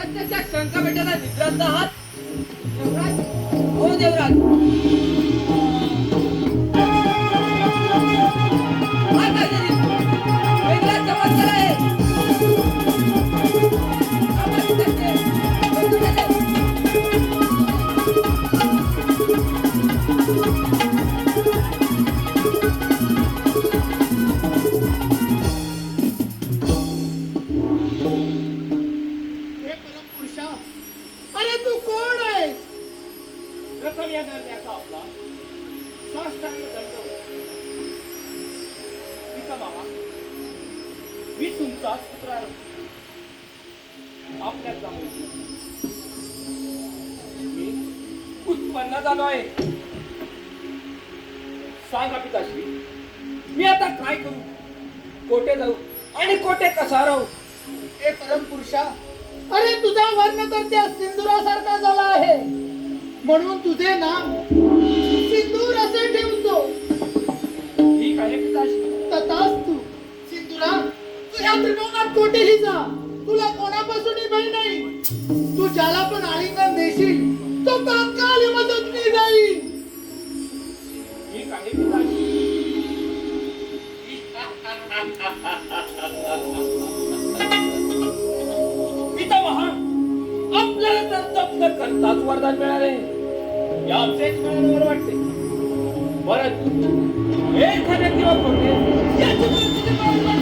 प्रत्यक्षात शंका भेटायला निद्रास्त आहात देवराज? हो देवराज. हा काहीतरी वेगळा चमत्कार आहे. अरे तू कोण आहेस? प्रथम या धरण्याचा आपला साष्टांग दंड. पितामहा, मी तुमचाच पुत्र आहे. आपल्याच जाणून मी उत्पन्न झालो आहे. सांगा पिताश्री, मी आता काय करू? कोठे जाऊ आणि कोठे कसा राहू? हे परमपुरुषा, अरे तुझा वर्ण तर त्या सिंदुरासारखा झाला आहे, म्हणून तुझे नाव सिंदूर असे ठेवतो. ठीक आहे पिताश्री. तथास्तु. सिंदुरा, तू या त्रिभुवनात कोठेही जा, तुला कोणापासूनही भय नाही. तू ज्याला पण आलिंगन देशील तो तात्काळ मदतीने जाईल. ठीक आहे पिताश्री. पितामहा, आपल्याला तर जप्त करताच वरदान मिळाले. याचेच मिळाल्यावर वाटते. परंतु एखाद्या किंवा कोठे याची परिस्थिती बरोबर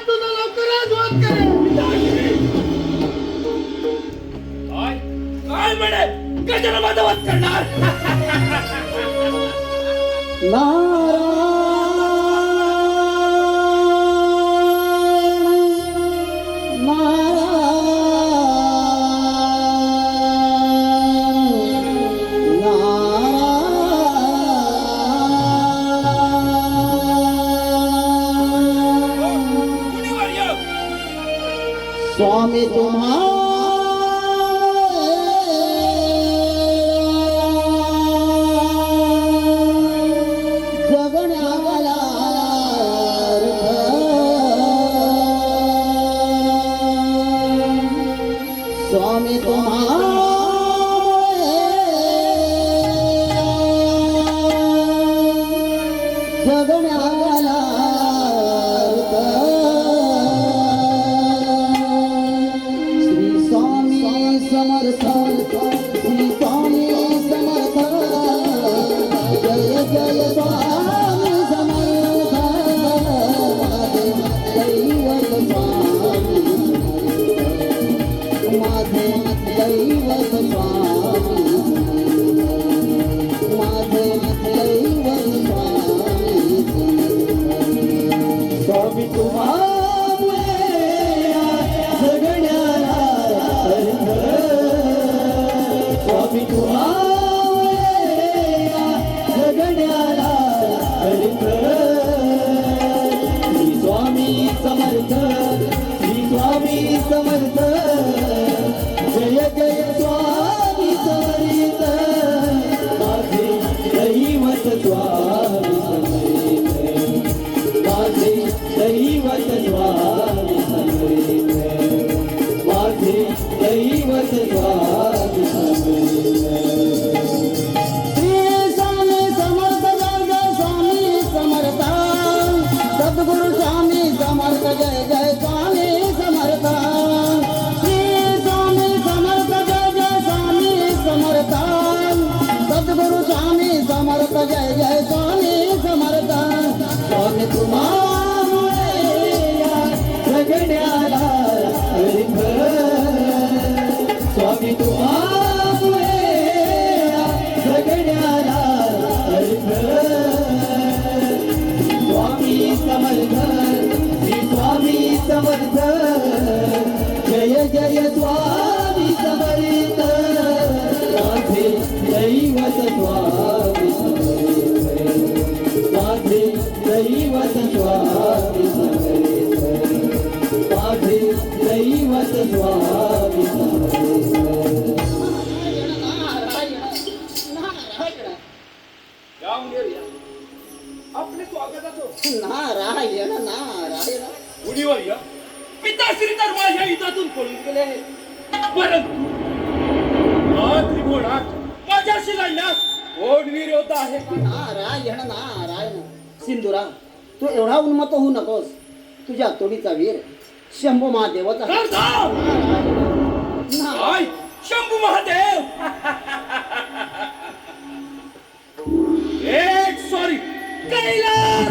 तुझा लवकरच वध करेल. काय म्हणे? गजानन माझा वध करणार? स्वामी तुम्हा जगण्याला स्वामी तुम्हा जगण्याला समर्थ श्री स्वामी समर्थ. जय जय स्वामी समर्थ. दैवत स्वामी माझे दैवत स्वामी माझे दैवत स्वामी. स्वामी तुम्हा समर्थ श्री स्वामी समर्थ. जय जय स्वामी समर्थ. माझे दैवत स्वामी समर्थ. माझे दैवत स्वामी समर्थ. माझे दैवत स्वामी समर्थ जय जय स्वामी समर्थ स्वामी तुम्हामुळे या जगण्याला अर्थ स्वामी तुम्हामुळे या जगण्याला अर्थ स्वामी समर्थ श्री स्वामी समर्थ जय जय स्वामी समर्थ माझे दैवत स्वामी समर्थ माझे दैवत स्वामी समर्थ माझे दैवत स्वामी या मुलीवर या. आपले स्वागताचं नारायण नारायण मुलीवर या. पिताश्री तर माझ्या हितातून पळून गेले परंतु हा त्रिभुवनात माझ्याशी लढण्यास कोण विरोध आहे का? नारायण नारायण सिंधुरा तू एवढा उन्मत्त होऊ नकोस तुझ्या तोडीचा वीर शंभू महादेवाचा करता! काय शंभू महादेव एक सॉरी कैलास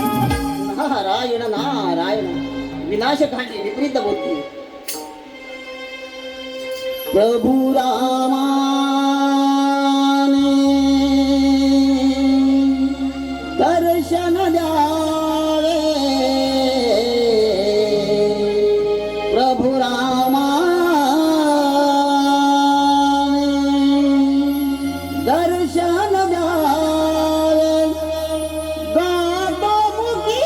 नारायण नारायण विनाशकांची विपरीत बुद्धी प्रभु रामाने दर्शन द्यावे प्रभु रामाने दर्शन द्यावे गातो मुखी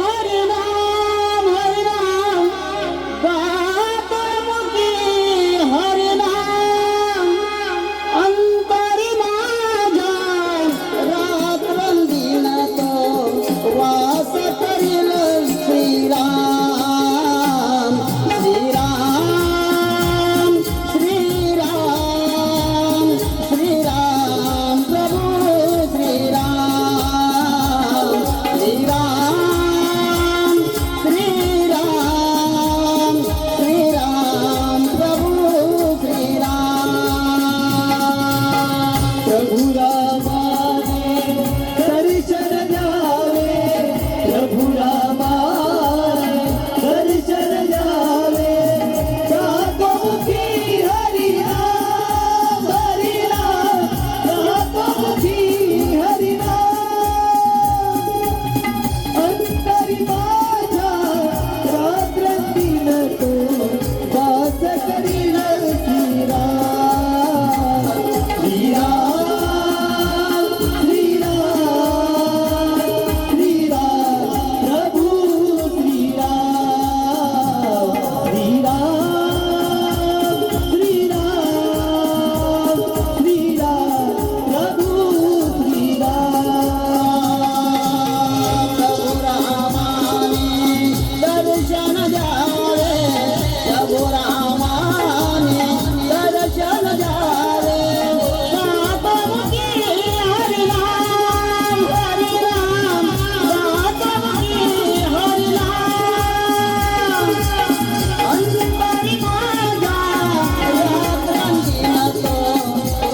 हरिनाम हरिनाम गातो मुखी हरिनाम अंतरी माझ्या रात्रंदिन तो वास करील श्रीराम श्रीराम श्रीराम श्रीराम प्रभु श्रीराम श्रीराम श्रीराम श्रीराम प्रभु श्रीराम प्रभु रामाने दर्शन द्यावे प्रभु रामाने दर्शन द्यावे जातो मुखी हरिनाम हरिनाम जातो मुखी हरिनाम अंतरी माझ्या रात्रंदिन तो वास करील श्रीराम श्रीराम श्रीराम श्रीराम प्रभु श्रीराम श्रीराम श्रीराम श्रीराम प्रभु श्रीराम प्रभु रामाने दर्शन द्यावे प्रभु रामाने दर्शन द्यावे गातो मुखी हरिनाम हरिनाम गातो मुखी हरिनाम अंतरी माझ्या रात्रंदिन तो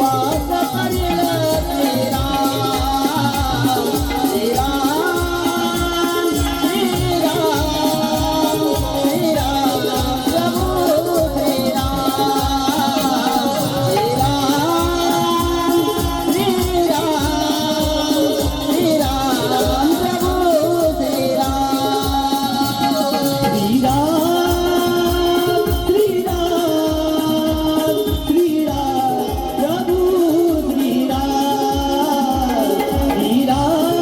वास करील श्रीराम श्रीराम श्रीराम श्रीराम प्रभु श्रीराम श्रीराम श्रीराम प्रभु श्रीराम श्रीराम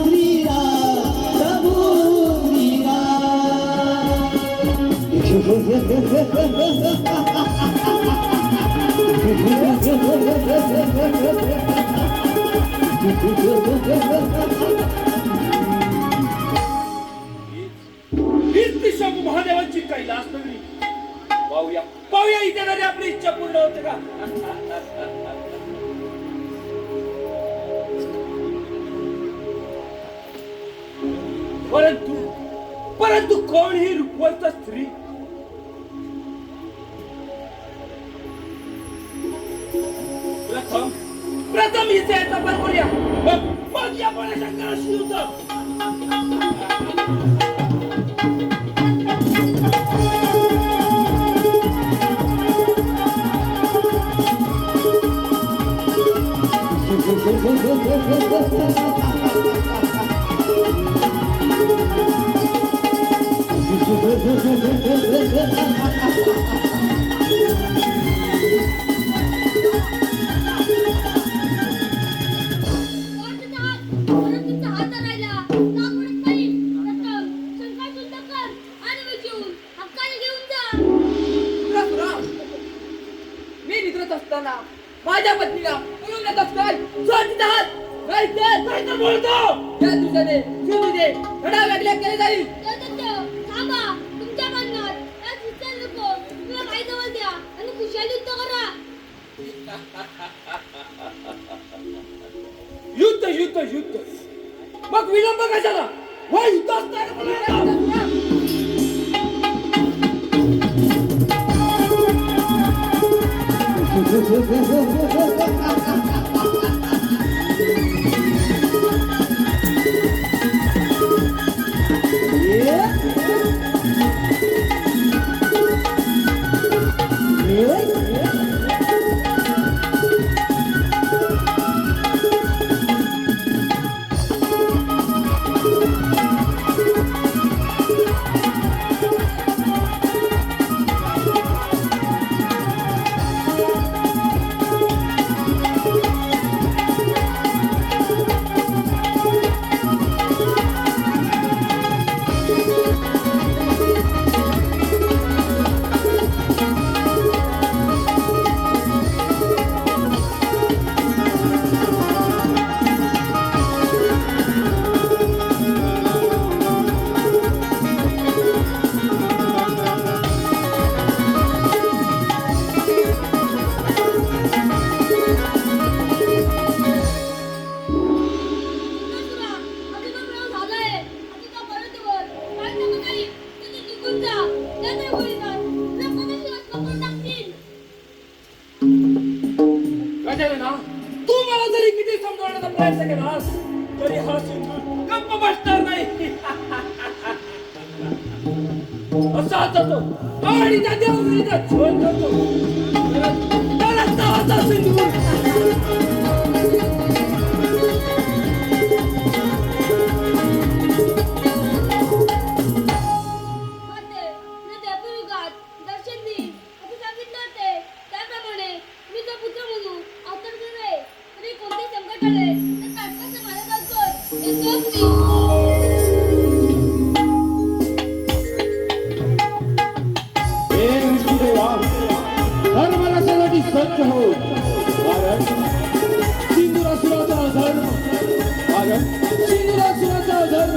श्रीराम प्रभु श्रीराम श्रीराम हीच ती शंभू महादेवांची कैलास नगरी. वाहूया पाहूया पाहूया इथे कधी आपली इच्छा पूर्ण होते का. परंतु परंतु कोण ही रुक्वंत स्त्री. प्रथम प्रथम हिचे तपास करूया मग या शंकराशी युद्ध. परशुराम, मी निद्रत असताना माझ्या पत्नीला पळून असताय स्वतःचा हात नाही तर बोलतो त्या दिवसाने शिवजीने धडा वेगळ्या केले जाईल. युद्ध युद्ध युद्ध मग विलंब कशाला वा युद्ध असताना बोलायला. गजानना, तू मला जरी किती समजवण्याचा प्रयत्न केलास तरी हा सिंधू गप्प बसणार नाही. असाच होतो आणि त्या देवगिरीचा झोन करतो. तरच नावाचा सिंधू. सत्य हो कारण सिंधुरासुराचा धर्म कारण सिंधुरासुराचा धर्म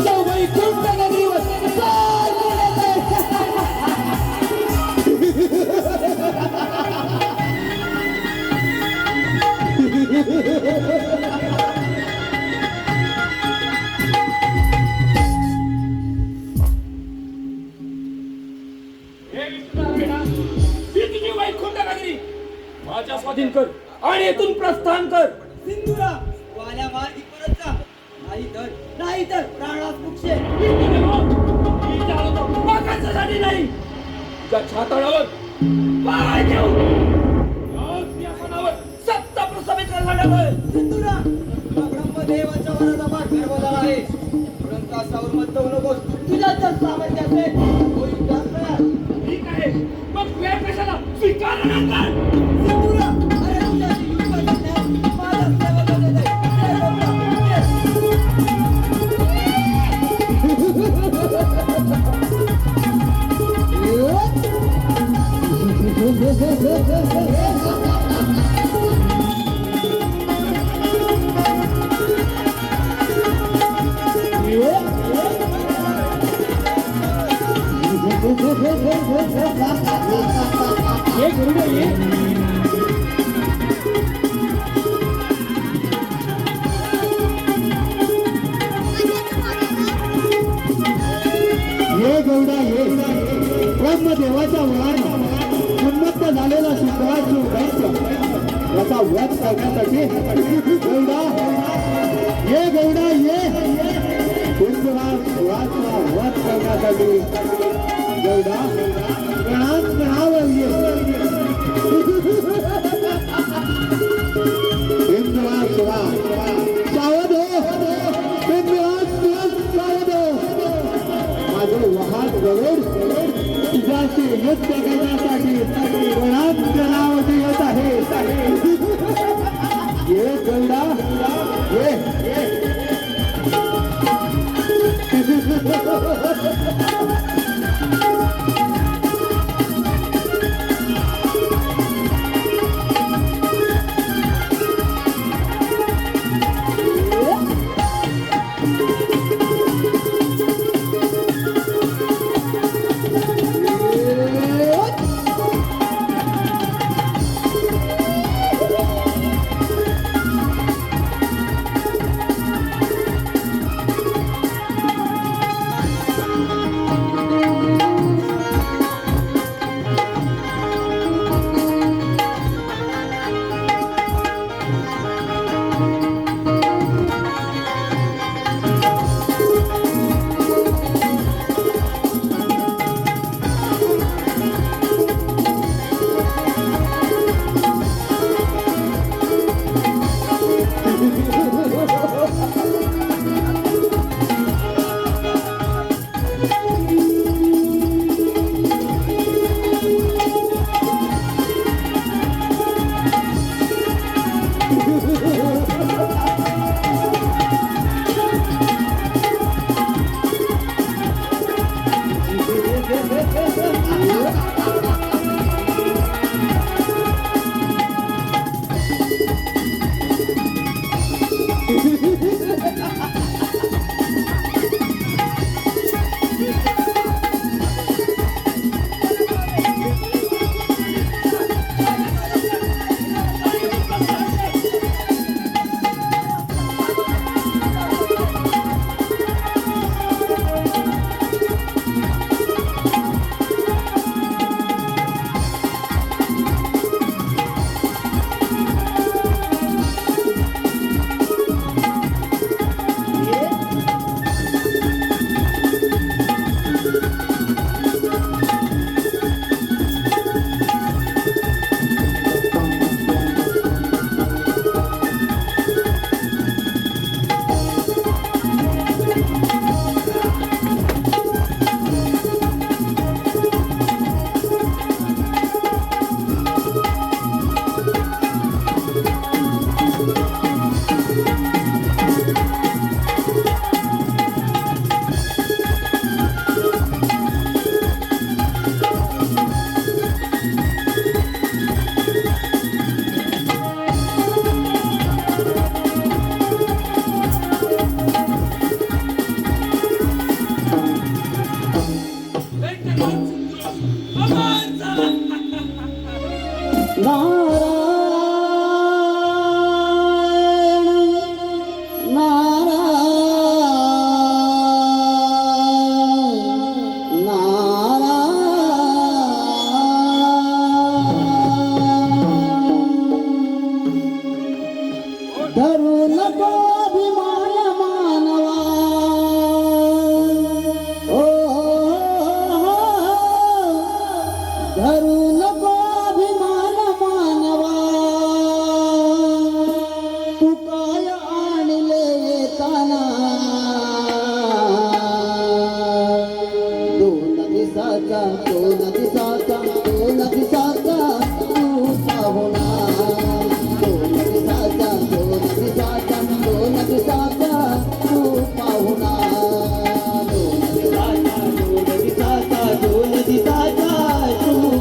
जो वैकुंठ नगरीवर माझ्या स्वाधीन कर आणि इथून प्रस्थान कर. सिंधुरा वाल्या मार्गी परत जा नाही तर प्राणास मुक्षे. मागासाठी नाही तुझ्या छाताडावर पाय ठेवून या सिंहासनावर सत्ता प्रस्थापित करण्यावर. सिंधुरा ब्रह्मदेवाच्या वराचा पाठ गर्भ झाला आहे. परंतु असावर मत होऊ नकोस. तुझ्या जर सामर्थ्य असेल तो युद्धात करा. ठीक आहे मग वेळ कशाला स्वीकारणार कर. सिंधुरा अरे तुझ्याशी युद्ध करण्यास माझा सेवा करण्यात आहे. Yeah. ये गरुडा ये हे गौडा हे ब्रह्मदेवाचा वार उन्मत्त झालेला शुक्राची दैत्य याचा वध करण्यासाठी गौडा ये गौडा ये सुराचा वध करण्यासाठी गौडा प्रणाम ये सुरा सावध हो सावध हो माझं वाहन गरुड तुझ्याशी युद्ध करण्यासाठी प्रणाम करावं येत आहे ये गौडा ये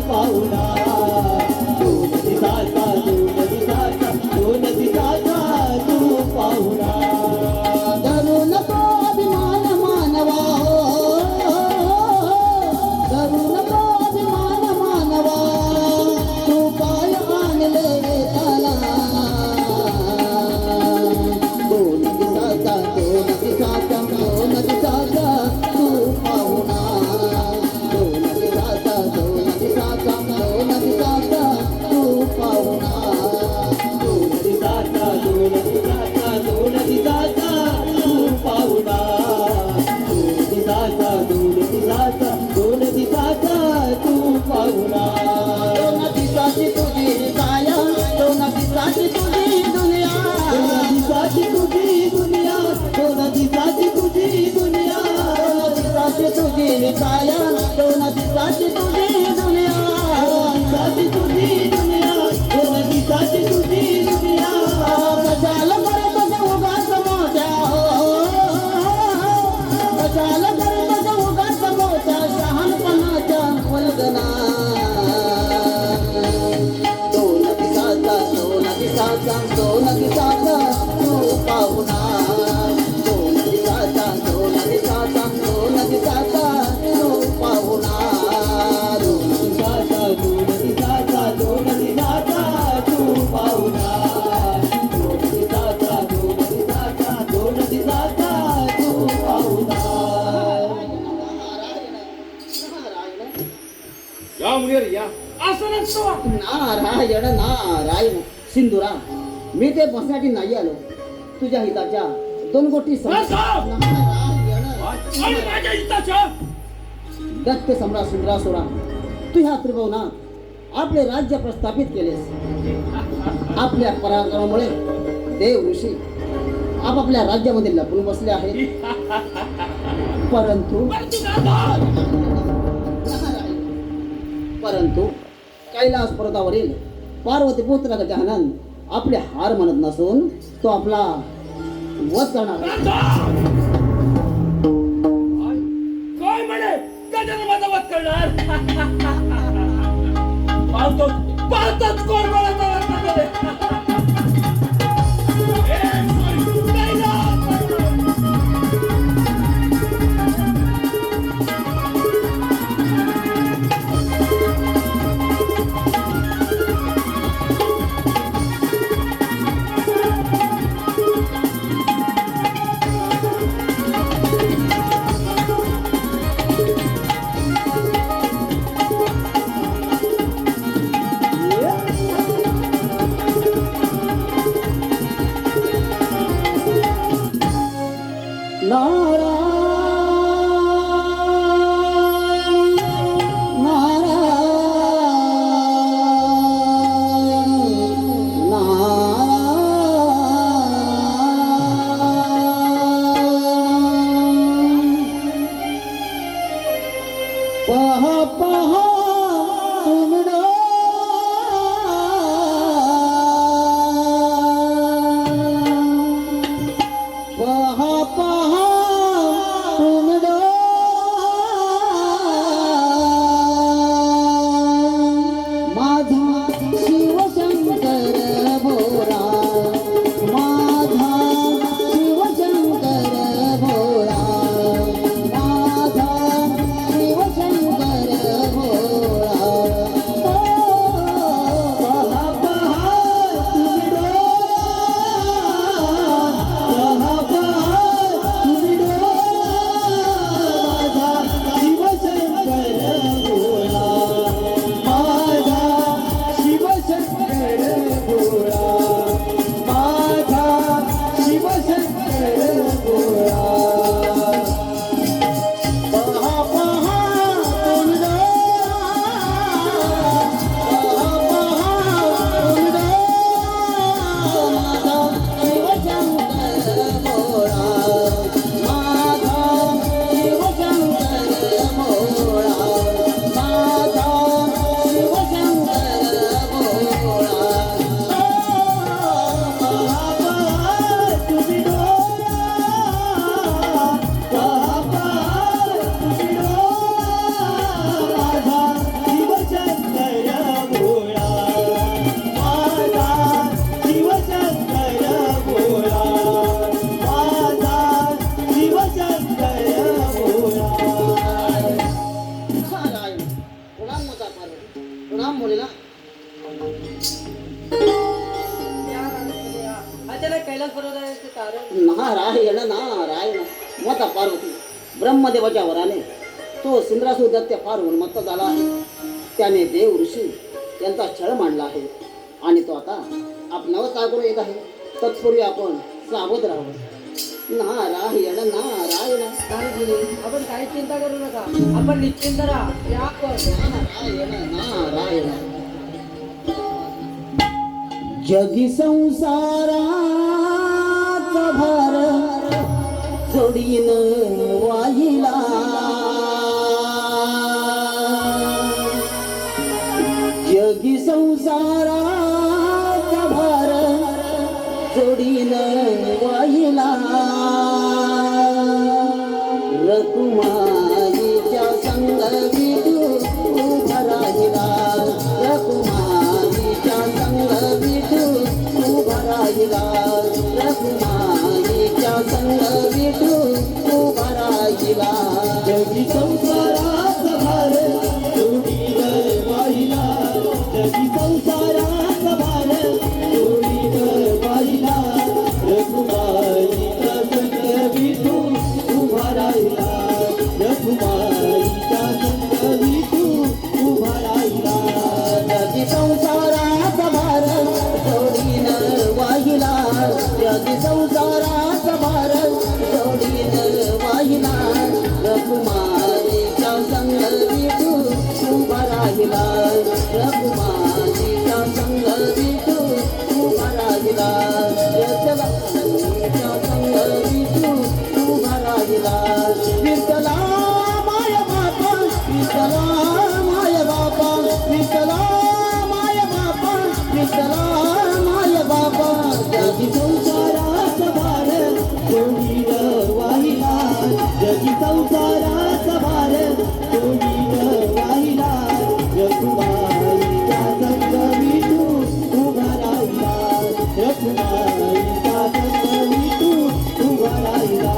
पाहुणा या असं नसतं. नारायण नारायण सिंधुरा, मी ते बसण्यासाठी नाही आलो. तुझ्या हिताच्या दोन गोष्टी बसा! नारायण आणि माझ्या हिताच्या दत्त सम्राट सुंदरासुरा, तू ह्या त्रिभुवनात आपले राज्य प्रस्थापित केलेस. आपल्या पराक्रमामुळे देव ऋषी आपापल्या राज्यामध्ये लपून बसले आहेत. परंतु परंतु कैलास पर्वतावरील पार्वती पुत्र गजानन आपले हार म्हणत नसून तो आपला वध करणार आहे. काय म्हणे गजानन माझा वध करणार? पाहतोच कोण कोणाचा वध करणार? नारायण नारायण माता पार्वती ब्रह्मदेवाच्या वराने तो सिंद्रासूर दैत्य फार उन्मत्त झाला आहे. त्याने देव ऋषी यांचा छळ मांडला आहे आणि तो आता आपणावर तागून येत आहे. तत्पूर्वी आपण सावध राहावं. नारायण नारायण आपण काही चिंता करू नका, आपण निश्चिंत राहा. या नारायण नारायण. जगी संसाराचा भार जोडीन वाहिला, जगी संसाराचा भार जोडीन वाहिला. रकुमाईच्या संगवी उभा राहिला, रकुमाईच्या संगवी उभा राहिला, रकुमाईच्या संगवी उभा राहिला. जगी संसारात भार जोडीनं वाहिला, जगी संसारात जगी संसाराचा भार सोडीन वाहिला रघुमाईच्या संग विठू उभा राहिला रघुमाईच्या संग विठू उभा राहिला रघुमाईच्या संग विठू उभा राहिला विठ्ठला माय बापा विठ्ठला माय बापा विठ्ठला माय बापा विठ्ठला माय बापा जगी संसाराचा भार सोडीन वाहिला जगी संसाराचा भार सोडीन वाहिला रघुमाईच्या संग विठू उभा राहिला रघुमाईच्या संग विठू उभा राहिला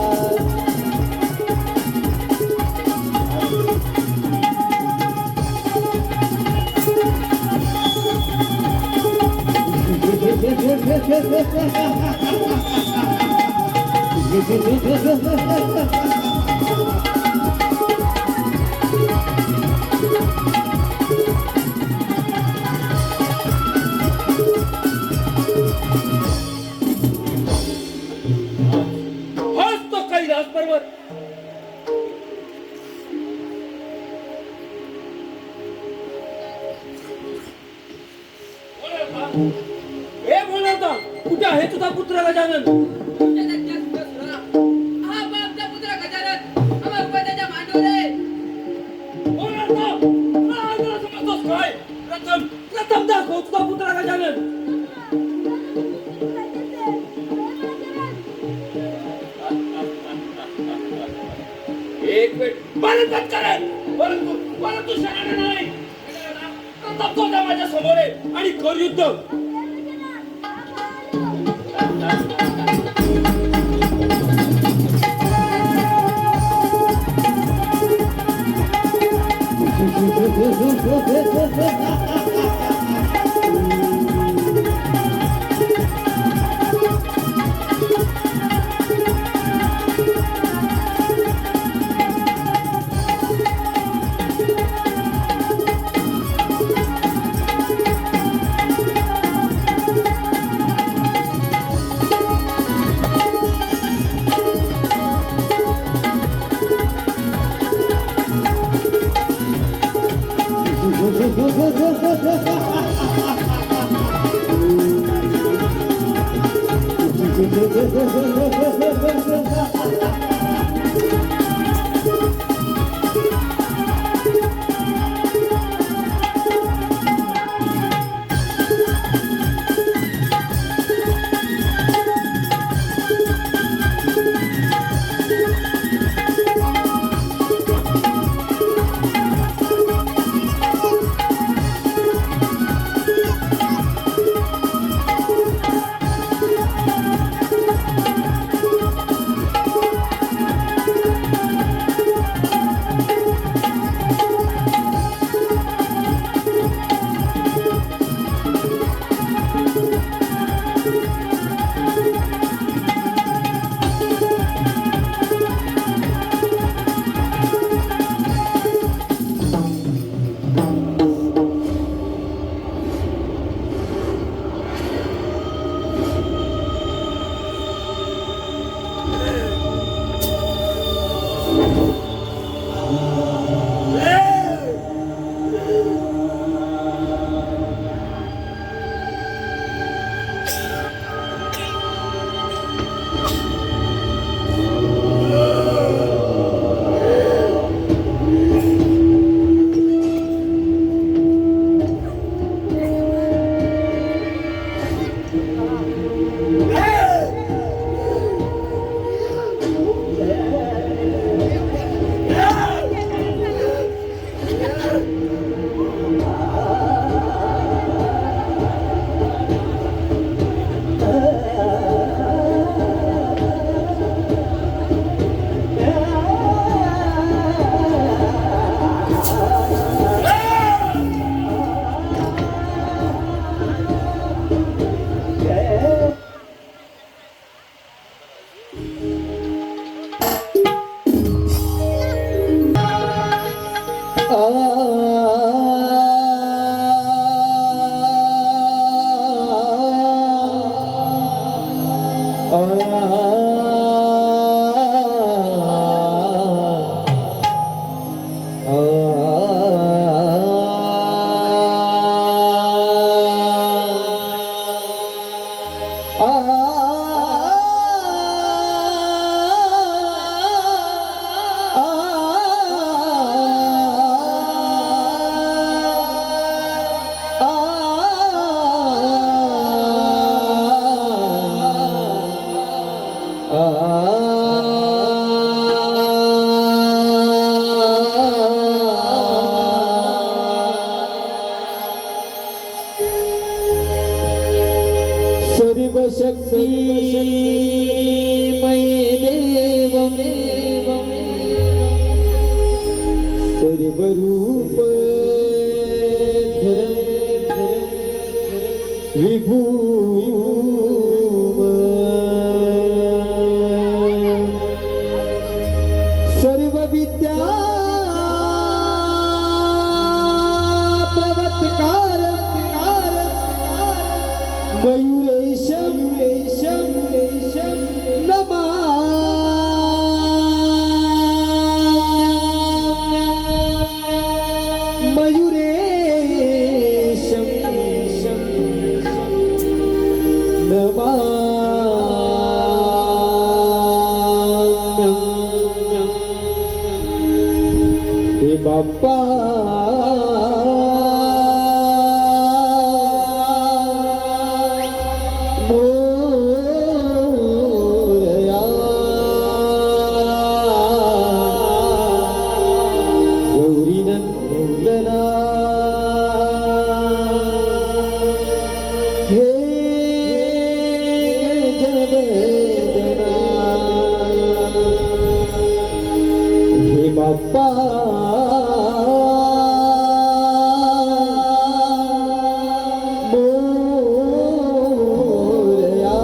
हाच तो कैलास पर्वत. हे बोलवता कुठे आहे तुझा पुत्र गजानन? तुमच्या त्याच्या सुरा हा बापचा पुत्र गजानन आम्हा उपाध्याच्या मांडवले बोलवता मला समजतोस काय? प्रथम दाखव तुझा पुत्र गजानन. एक मिनिट परत बंद करा. परंतु शहाणा नाही. प्रथम तो जा माझ्या समोर आहे आणि कर युद्ध. मय देव सर्वरूप विभू सर्व विद्या प्रवत्कार मयूरेशम नमा मयूरेशम नमा हे बाप्पा मोरया गौरीनंदना हे जगवेदना हे बाप्पा मोरया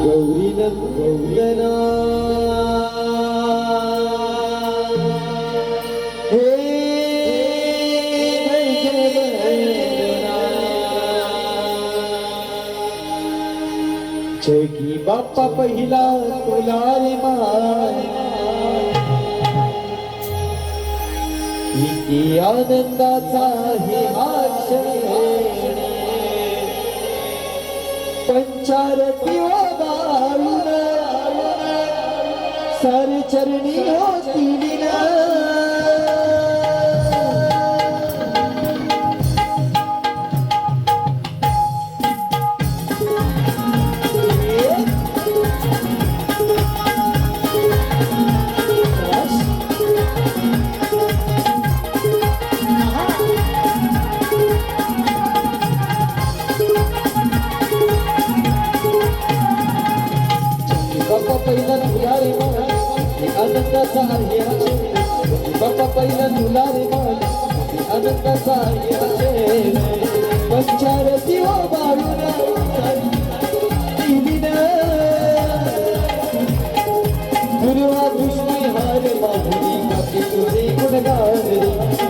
गौरीनंदना हे जगवेदना जगी बाप्पा पहिला तुला रे माय किती आनंदाचा हे हा क्षण पंचारती वागाळून सारे चरणी होती विना बाप्पा पहिला तुला रे मला आनंदाचा आहे बाप्पा पहिला तुला रे मला आनंदाचा आहे पंचारती हो बाळूला गुरुवा पुष्पी हार बाहुली काकी तुझे गुणगान रे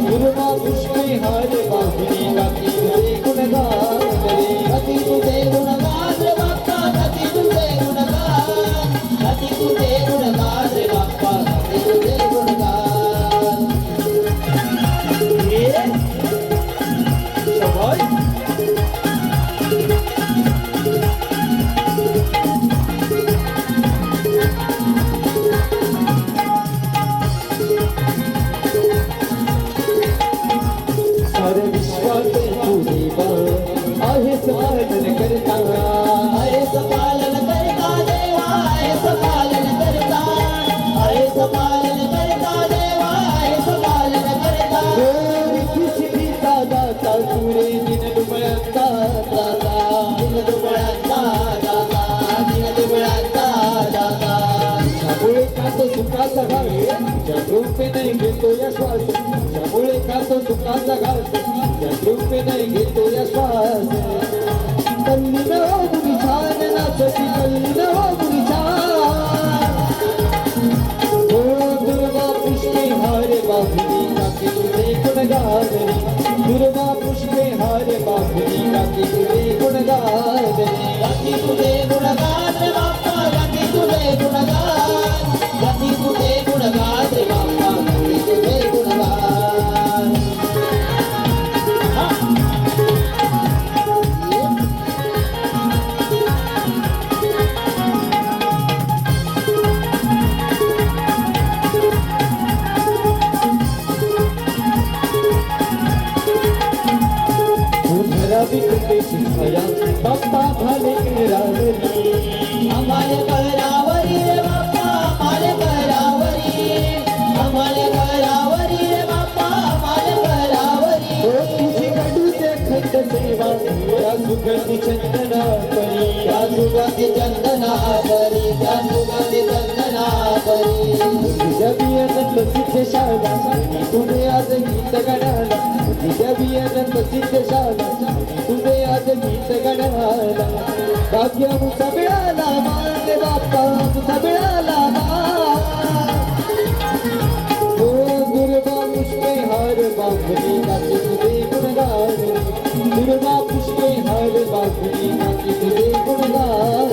गुरुवा पुष्पी हार बाहुली काकी तुझे गुणगान रे काकी तुझे गुणगान रे बाप्पा काकी तुझे गुणगान काकी तुझे गुणगान रे बाप्पा काकी तुझे गुणगान शाबाश सारे विश्वास तुझे आहेस पालन करता आहेस पालन करता देवा आहेस पालन करता आहेस पालन करता देवा आहेस पालन करता किसकीचा दाता तुरे दिन दुबळ्यांचा दाता दिन दुबळ्यांचा दाता दिन दुबळ्यांचा दाता त्यामुळे का तो सुखाचा घास ज्या रूपे नाही घेतो या श्वास त्यामुळे का तो सुखाचा घास ज्या रूपे नाही घेतो या श्वास कल्ली न हो मुली छान नाचती कल्ली न हो मुली छान हो दुर्वा पुष्पे हारे बाहुली काकी तुझे गुणगान रे दुर्वा पुष्पे हारे बाहुली काकी तुझे गुणगान रे काकी तुझे गुणगान रे बाप्पा काकी तुझे गुणगान काकी तुझे गुणगान रे बाप्पा काकी तुझे गुणगान शिखाया बाप्पा भाले करावरी हमारे करावरी रे बाप्पा हमारे करावरी हमारे करावरी रे बाप्पा हमारे करावरी तुझी कडू ते खंड सुगंधी चंदना परी त्या सुगंधी चंदना परी त्या सुगंधी चंदना परी तुझ्या बियानं प्रसिद्ध शाळा तुझे आज गीत गाण्याला तुझ्या बियानं प्रसिद्ध शाळा तुझे आज गीत गाण्याला भाग्य मुसा मिळाला मान बाप्पा मुसा मिळाला दुर्गा पुष्पे हार बांधली नाची तुझे गुणगान दुर्गा पुष्पे हार बांधली नाची तुझे गुणगान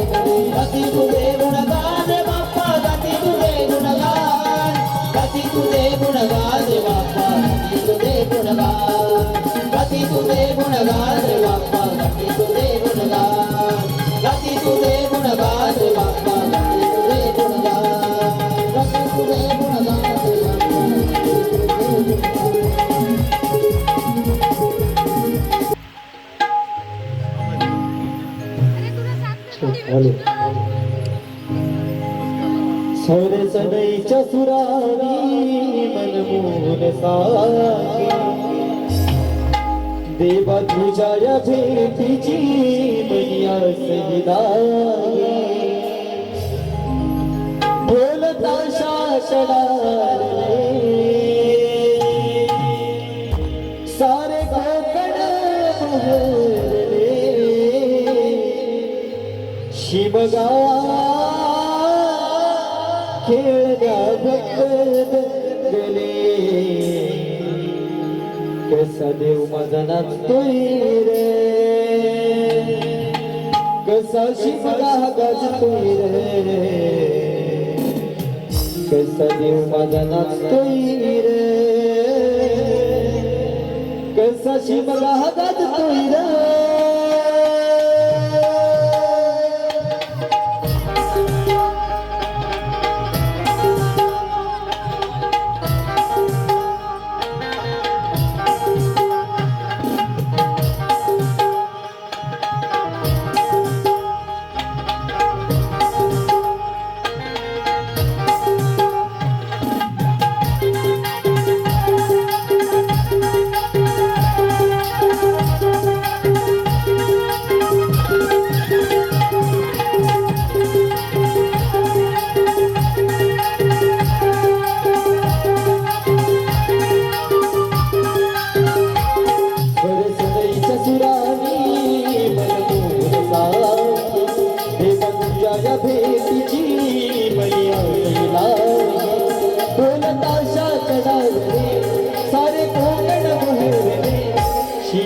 गाती तुझे गुणगान बाप्पा गाती तुझे गुणगान गाती तुझे गुणगान बाप्पा गाती तुझे गुणगान गाती तुझे गुणगान बाप्पा गाती तुझे गुणगान गाती तुझे गुणगान बाप्पा गाती तुझे गुणगान गाती तुझे गुणगान सौरे सदैच्या सुरावी मनमोहन सागे देवा तुझ्या या भेटीची मैया सहिदागे बोलता शासनाले सारे कोकण मोहरले शिवगा खेळण्या भक्त गेले कसा देव माझा नाचतोय रे कसा शिवगा गाजतोय रे कसा देव माझा नाचतोय रे कसा शिवगा गाजतोय रे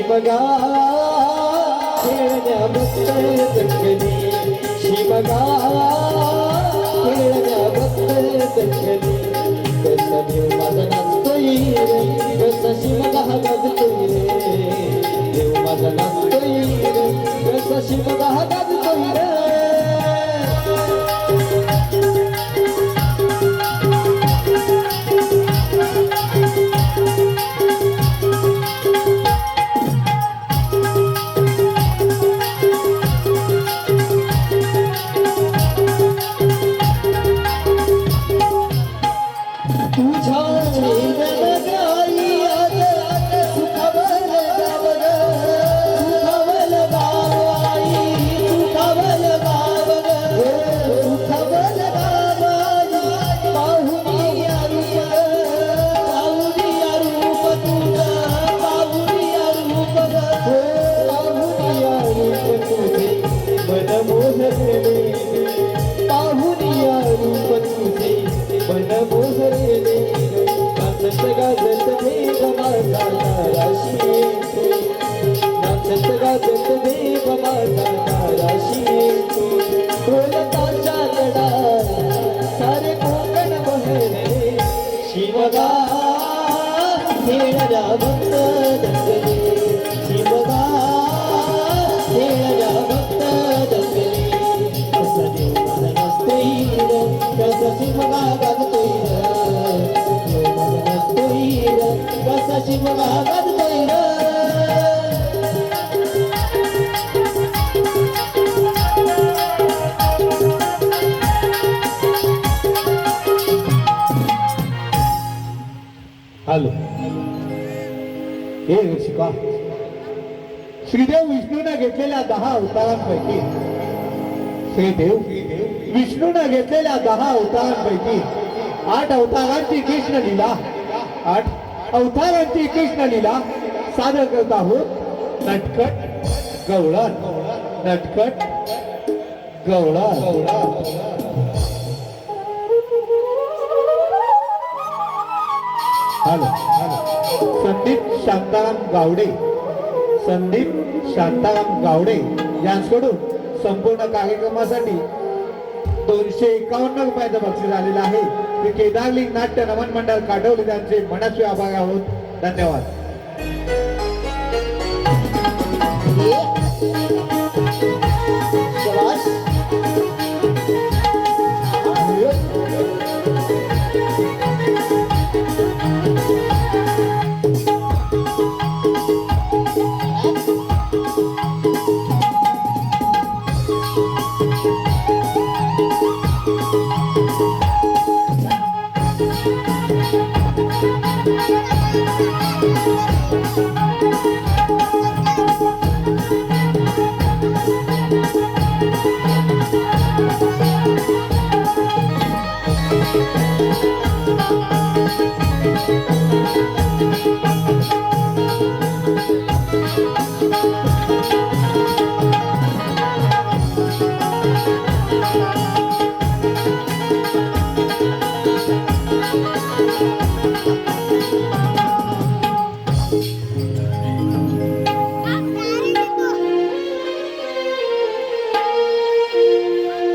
शिवगा खेळण्या भक्त दखली शिवगा खेळण्या भक्त दखली कसा देव माझा नाचतोय रे कसा शिवगा गाजतोय रे देव माझा नाचतोय रे कसा शिवगा गाजतोय रे शिवगा खेळण्या भक्त दखली शिवगा खेळण्या भक्त दखली कसा देव माझा नाचतोय रे कसा शिवगा गाजतोय रे देव माझा नाचतोय रे कसा शिवगा गाजतोय रे हॅलो हे शिका श्रीदेव विष्णूने घेतलेल्या 10 अवतारांपैकी श्रीदेव विष्णूने घेतलेल्या 10 अवतारांपैकी 8 अवतारांची कृष्ण लीला 8 अवतारांची कृष्ण लीला सादर करत आहोत नटखट गवळण नटखट गवळण हॅलो संदीप शांताराम गावडे संदीप शांताराम गावडे यांच्याकडून संपूर्ण कार्यक्रमासाठी 251 रुपयाचं बक्षीस आलेलं आहे. ते केदारलिंग नाट्य नमन मंडळ काटवली त्यांचे मनस्वी आभार आहोत. धन्यवाद. शाबास.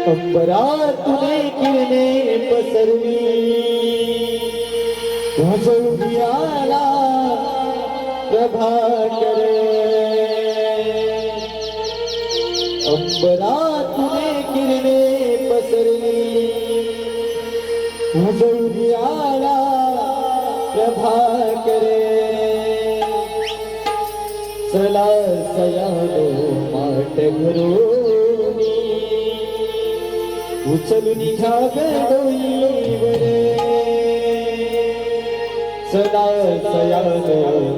अंबरातुने किरणे पसरली उजळून प्रभाकर अंबरातुने किरणे पसरली उजळून प्रभाकर चला सयानो माट घरोनी उचलून घ्या डोईवर सदा सयान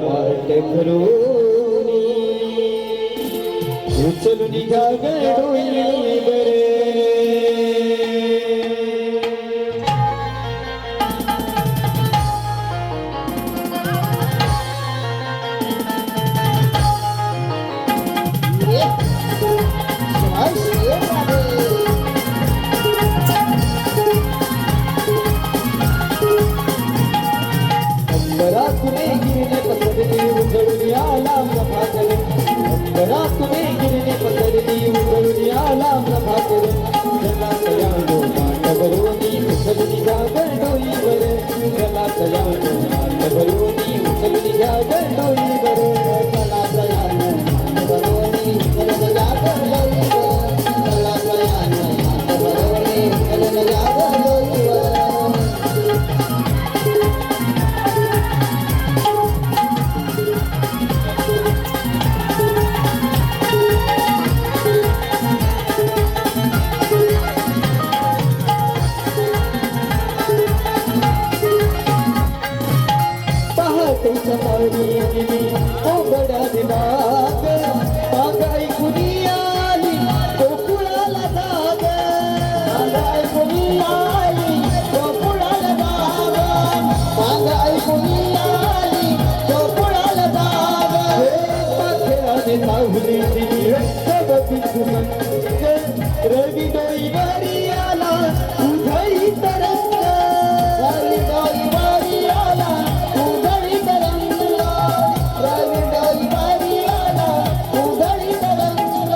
माट घरोनी उचलून घ्या डोईवर अंबरातुने गिरणे पसरली उजळून आला प्रभाकर अंबरातुने गिरणे पसरली उजळून आला प्रभाकर चला सयानो माट भरोनी उचलून घ्या डोईवर चला सयानो माट भरोनी उचलून घ्या डोईवर चला सयानो माट भरोनी उचलून घ्या डोईवर चला सयानो माट भरोनी उचलून घ्या डोईवर बड़ा दिमाग मागाई कुणी आली गोकुळाला जाग मागाई कुणी आली गोकुळाला जाग मागाई कुणी आली गोकुळाला जाग खेळाने सावली दिली रवी डोईवारी आला उधळी तरंग रवी डोईवारी आला उधळी तरंग रवी डोईवारी आला उधळी तरंग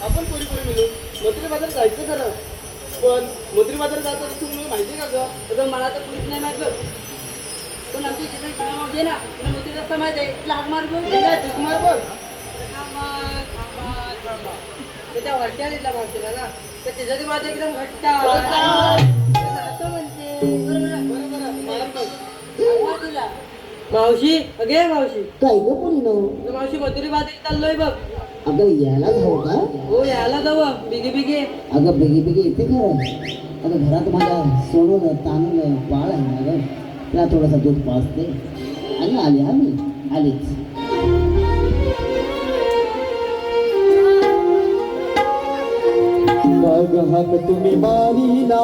आपण पोरी पोरी मिळून मथुरे बाजार जायचं खरं, पण मथुरे बाजार जायचं असं तुम्हाला माहिती का गं? अगं मला तर कुणीच नाही माहित गं. पण आमची जिथे किनामा घे ना तुला मोठी रस्ता माहित आहे तुला हाक मार गं. गेलाय तू कुमार बघ. त्या हॉटेलला भाषेला ना तर त्याच्यात माझं एकदम घट्ट असं म्हणते. बरोबर मला पण. सांगा तुला मावशी अगे मावशी काय ग पोरीनो? मावशी मथुरी बाजारी चाललोय बघ. अगं यायलाच हो का? हो यायला जाऊ बिगी बिगी. अगं बेगी बेगी येते खरं. अगं घरात माझ्या सोडून तांदूळ बाळ आहे ना गं, त्याला थोडासा दूध पाजते आणि आले आम्ही आलीच. मग हाक तुम्ही मारिला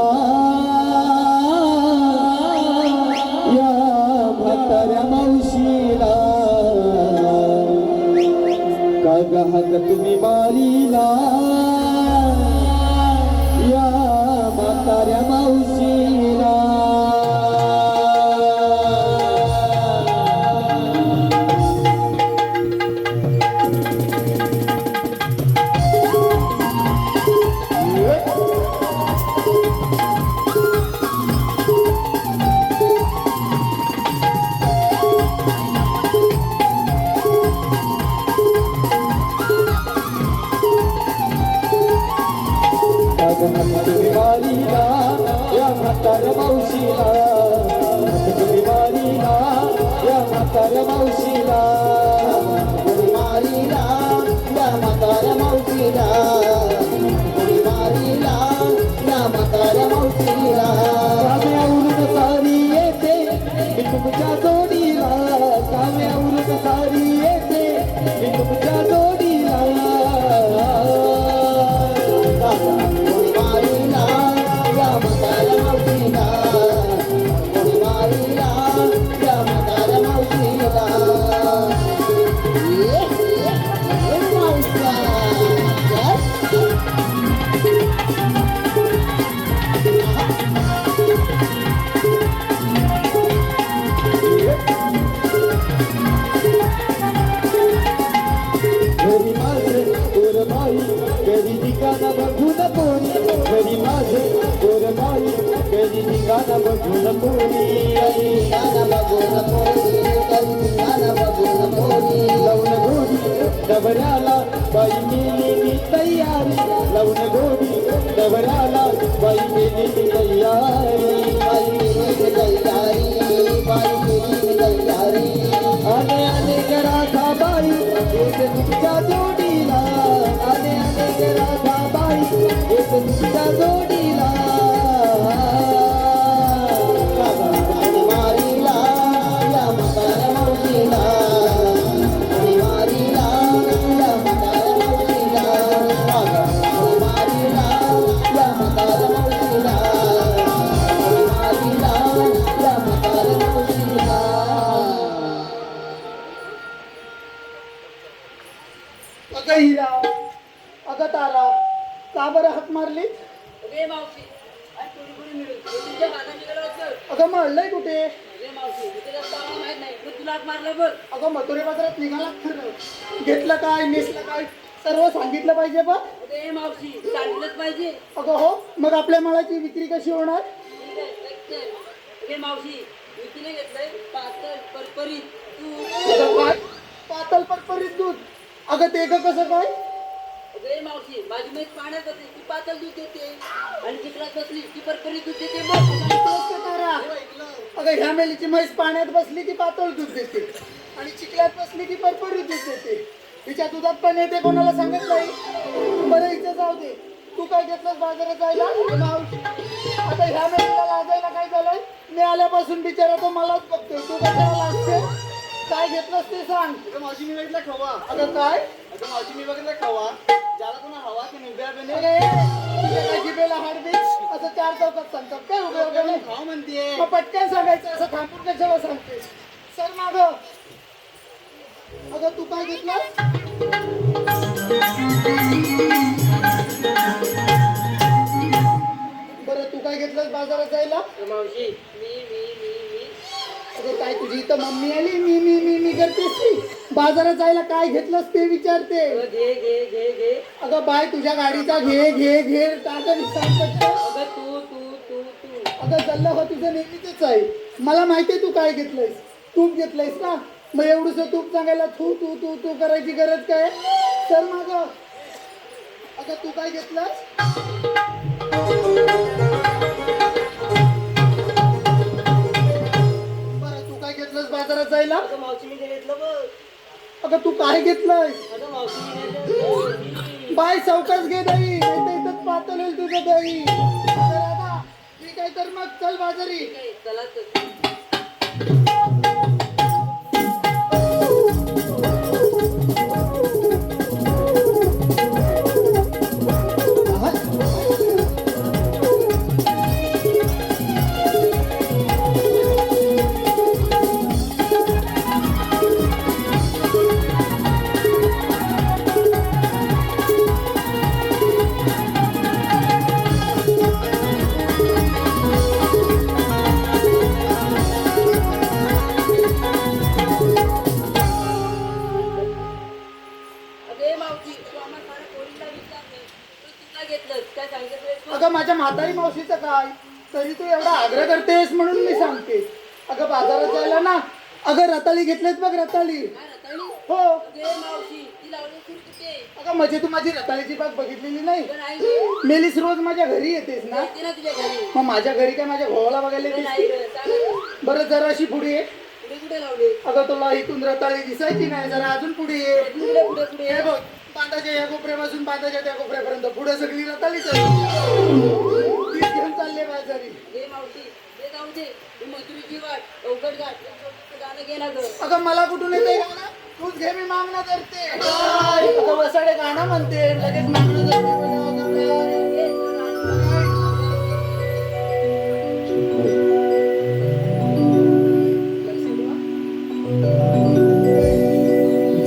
या म्हाताऱ्या मावशीला, काग हाक तुम्ही मारिला या म्हाताऱ्या मावशीला. तुम्ही मारिला या म्हाताऱ्या मावशीला, तुम्ही मारिला या म्हाताऱ्या मावशीला, तुम्ही मारिला या म्हाताऱ्या मावशीला, तुम्ही मारिला या म्हाताऱ्या मावशीला. काम्यावरून सारी येते मी तुमच्या जोडीला, काम्यावरून सारी येते मी तुमच्या जोडीला. तुम्ही मारिला या म्हाताऱ्या मावशीला, तुम्ही मारिला या म्हाताऱ्या मावशीला. मावसा घरी माझे गोरबाई कधी ठिकाणा बघून पोरी, घरी माझे गोरबाई कधी ठिकाणा बघून पोरी. गाणं बघून पोरी, गाणं बघून पोरी. लवण गोडी डबऱ्याला बाई केली मी तयारी, लवण गोडी डबऱ्याला बाई केली मी तयारी. बाई केली तयारी, बाई केली तयारी. आले आले राधा बाई एक तुमच्या जोडीला, आले आले राधा बाई एक तुमच्या जोडीला. तुम्ही मारिला या म्हाताऱ्या मावशीला, तुम्ही मारिला या म्हाताऱ्या मावशीला, तुम्ही मारिला या म्हाताऱ्या मावशीला, तुम्ही मारिला या म्हाताऱ्या मावशीला. अगं हिरा, अगं तारा, का बरं हाक मारली? अगे मावशी आणि थोडी थोडी मिळून तुझ्या भागात निघालं होतं. अगं मळलंय कुठे? अगे मावशी इथे रस्ता आम्हाला माहित नाही पण तुला हाक मारलं बघ. अगं मथुरे बाजारात निघाला खरं, घेतलं काय नेसलं काय सर्व सांगितलं पाहिजे बा. अगे मावशी सांगितलंच पाहिजे. अगं हो, मग आपल्या मालाची विक्री कशी होणार? ठीक आहे, ऐकते. अगे मावशी विकीने घेतलंय पातळ परपरीत तू. अगं काय? पातळ परपरीत दूध. अगं ते ग कसं काय? अगे मावशी माझी मैत पाण्यात बसली ती पातळ दूध देते आणि चिखलात बसली ती परपरीत दूध देते मग. तेच तर तारा. अगं ह्या मेलीची म्हैस पाण्यात बसली की पातळ दूध देते आणि चिखलात बसली की परपरीत दूध देते. तिच्या दुधात पण येते कोणाला सांगत नाही. बरं इथं जाऊ दे, तू काय घेतलंस बाजारात जायला? मावशी आता ह्या मेलीला लाजायला काय झालंय? मी आल्यापासून बिचारा तो मलाच बघतोय, तू कशाला लाजते? काय घेतलंस ते सांग. मावशी मी बघितला खवा. अगं काय? अगं मावशी मी बघितला खवा. ज्याला तुम्हाला हवा की उभ्या बने अरे तुझ्या काय जिभेला हाडबीज असं चार चौकात सांगतात काय उपयोग नाही. खावा म्हणते. मग पटकन सांगायचं, असं थांबून कशाला सांगतेस? सर मागं. अगं तू काय घेतलंस? बरं तू काय घेतलंस बाजारात जायला? मावशी मी अगं काय तुझी इथं मम्मी आली मी करतेस ती? बाजारात जायला काय घेतलंस ते विचारते. घे घे घे घे. अगं बाय तुझ्या गाडीचा घे घे घे टाका सांगत. अगं तू तू तू तू. अगं जल्लं हो तुझं नेहमीच आहे. मला माहितीये तू काय घेतलंयस. तूप घेतलंयस ना, मग एवढंसं तूप सांगायला तू तू तू तू करायची गरज काय. तर मग अगं तू काय घेतलंस. बरं तू काय घेतलंस बाजारात जायला. अगं मावशी मी ते घेतलं बघ. अगं तू काय घेतलंयस. अगं मावशी मी घेतलं. बाय चौकाच घे दही, नाही तर इथंच पातळ होईल तुझं दही. अगं राधा, ठीक आहे तर मग चल बाजारी. चला तर. अगं माझ्या म्हातारी मावशीचं काय, तरी तू एवढा आग्रह करतेस म्हणून मी सांगते. अगं बाजारात जायला ना, अगं रताळी घेतलेत बघ रताळी. हो अगं म्हणजे तू माझी रताळीची बाग बघितलेली नाही. मेलीस रोज माझ्या घरी येतेस ना, मग माझ्या घरी काय माझ्या भावाला बघायला येतेस. बरं जरा अशी पुढे ये. अगं तुला इथून रताळी दिसायची नाही, जरा अजून पुढे ये. हे बघ बांधाच्या या कोपऱ्यापासून बांधाच्या त्या कोपऱ्यापर्यंत पुढे सगळी रताळीच घेऊन चालले बाजारी. अगं मला कुठून येते गाणं, तूच घे मी मागणं करते. अगं वसाडे गाणं म्हणते लगेच मागणं करते.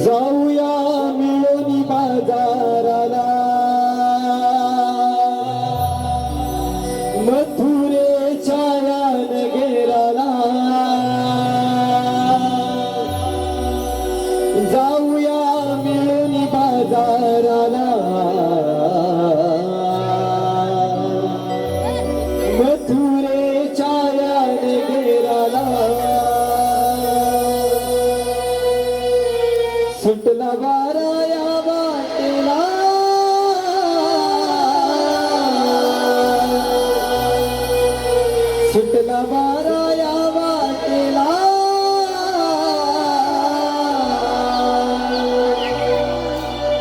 जाऊया मिळून बाजाराला मथुरेच्या या नगराला. जाऊया मिळून बाजाराला मथुरेच्या या नगराला. सुटला वारा या वाटेला सुटला वारा या वाटेला.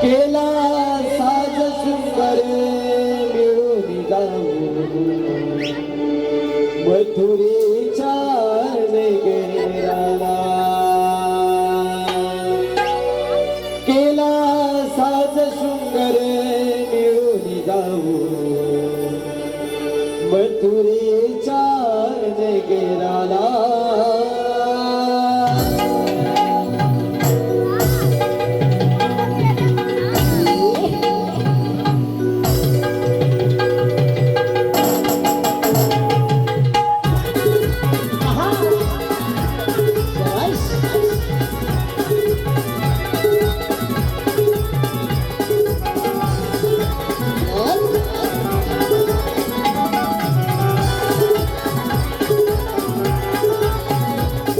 केला साज सुंदर मिळून जाऊ मथुरेच्या नगराला. केला साज सुंदर मिळून जाऊ मथुरेच्या नगराला.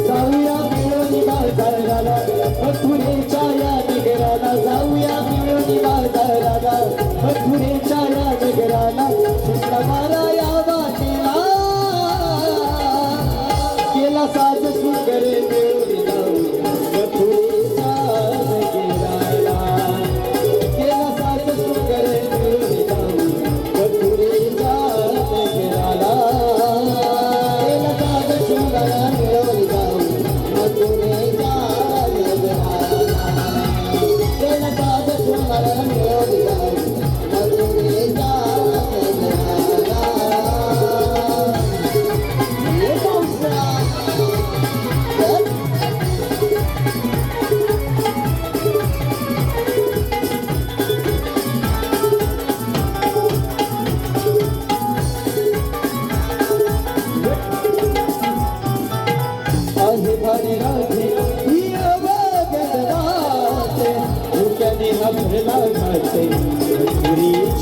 जाऊया मिळून बाजाराला मथुरेच्या या नगराला. जाऊया मिळून बाजाराला मथुरेच्या या नगराला. सुटला वारा या वाटेला केला साज सुंदर मिळून जाऊ मथुरेच्या नगराला. केला साज सुंदर मिळून जाऊ मथुरेच्या नगराला. केला साज सुंदर मिळून जाऊ मथुरेच्या नगराला. केला साज सुंदर मिळून जाऊ मथुरेच्या नगराला.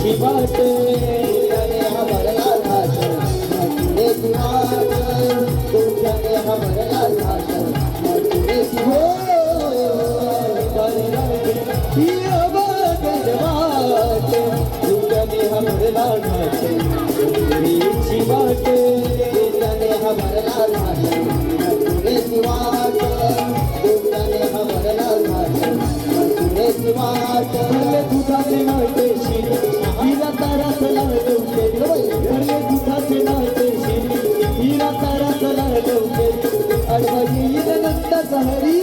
मथुरेची वाट तुझ्याने हा भरला घाट मथुरेची वाट तुझ्याने हा भरला घाट मथुरेची हो वाट ही अवघड वाट तुझ्याने हमरला घाट मथुरेची वाट तुझ्याने हा भरला घाट मथुरेची वाट तुझ्याने हा भरला घाट मथुरेची वाट भरले दुधाचे नाते शिरी हिरा ताराच लाडवते भरले दुधाचे नाते शिरी हिरा ताराच लाडवते अडवा येईल नंदाचा हरी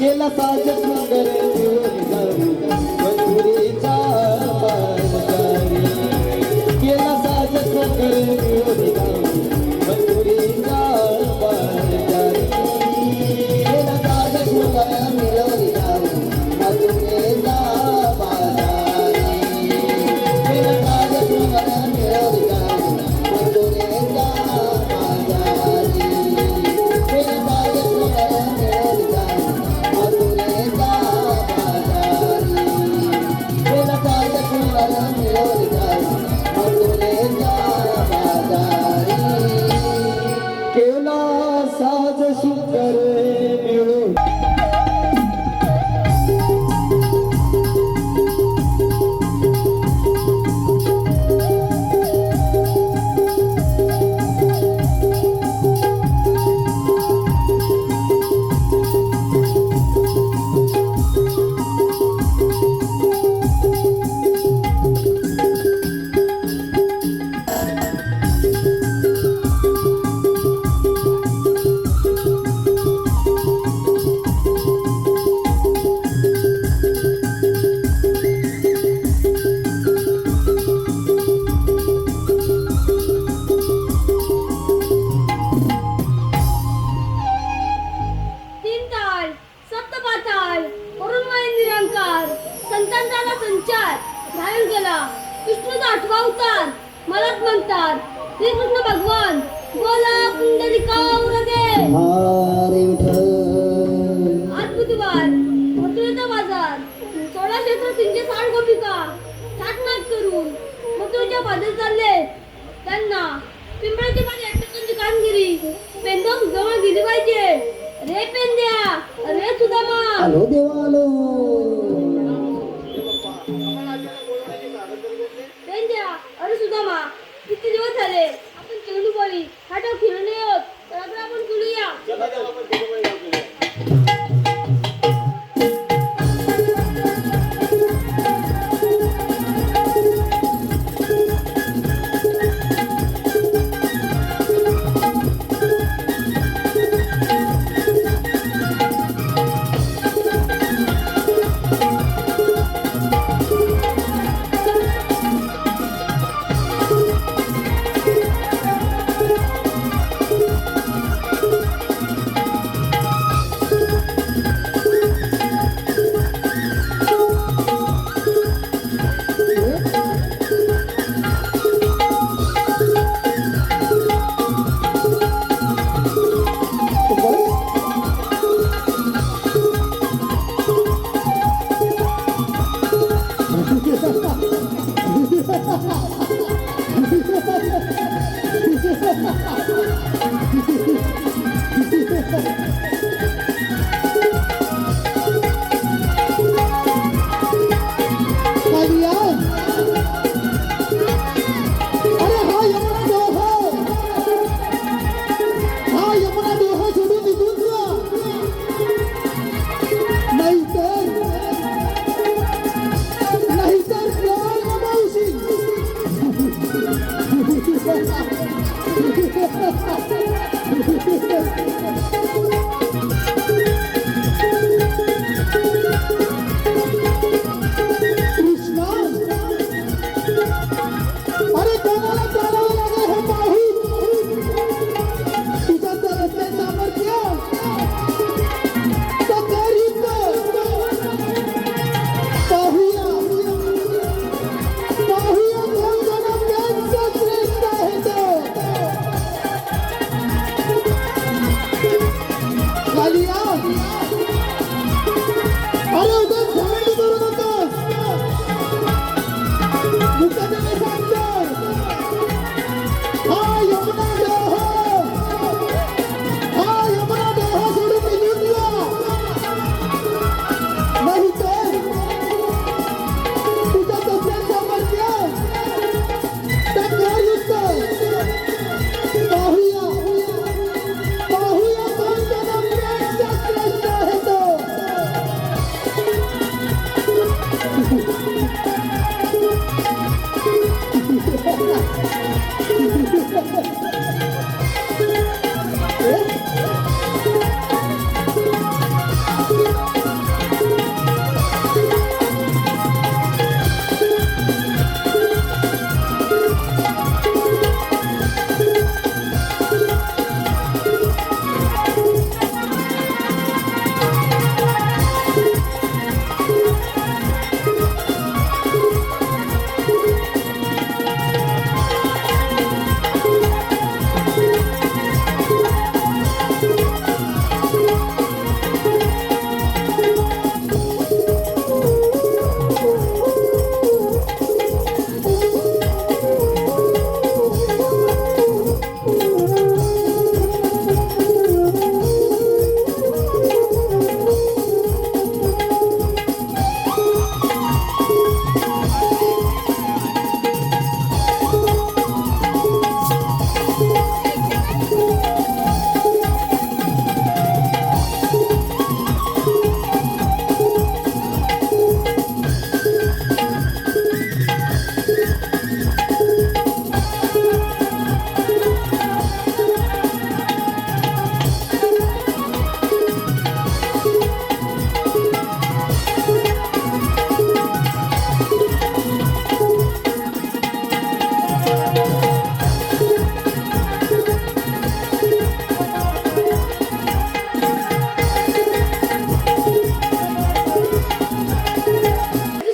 केला साज सुंदर मिळून जावी मथुरेचा पारचारी केला साज सुंदर मिळून जावी मथुरेचा पारचारी केला साज सुंदर मिळवली जाऊ मथुरेचा बाजारी केला साज सुंदर मिळवली जाऊ मथुरेचा बाजारी केला साज सुंदर मिळवली जाऊ मथुरेचा बाजारी केला साज सुंदर मिळवली जाऊ मथुरेचा बाजारी केला साज सुंदर मिळून तीन ताल सप्तपाताल अरुणमय निरंकार संतांचा संचार घायल गेला विष्णूचा आठवा अवतार मलाच म्हणतात श्रीकृष्ण भगवान बोला पुंडलिका उरगे हरे विठ्ठल आज बुधवार मथुरेचा बाजार 16,360 गोपिका थाटमाट करून मथुरेच्या बाजार चालले त्यांना पिंपळाची पाणी अटकांची कामगिरी पेंदो सुधारणा दिली पाहिजे रे पेंद्या अरे सुदामा आलो देवा आलो पेंद्या अरे सुदामा किती दिवस झाले आपण खेळू बोली हाटाव खेळून येत तर आपण खेळूया Ha ha ha!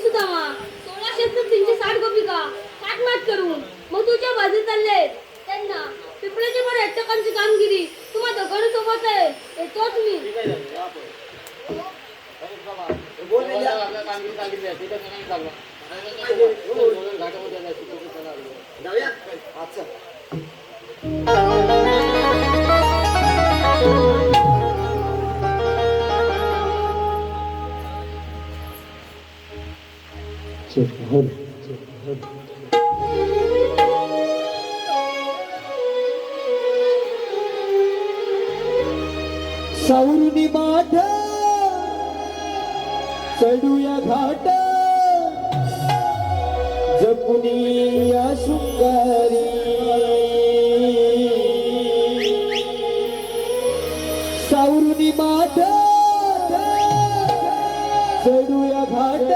सुदामा 16,360 गोपिका काटमाट करून मग तुझ्या बाजू चालले त्यांना पिपळेची मोड टक्कांची कामगिरी तुम्हा दोघांनी सोबत आहे हे तोच मी आपल्या कामगिरी सांगितली आहे तिथे नाही चाललं घाटामध्ये जाऊया अच्छा सावरुनी माठ चढूया घाट जपुनी या शृंगारी सावरुनी माठ चढूया घाट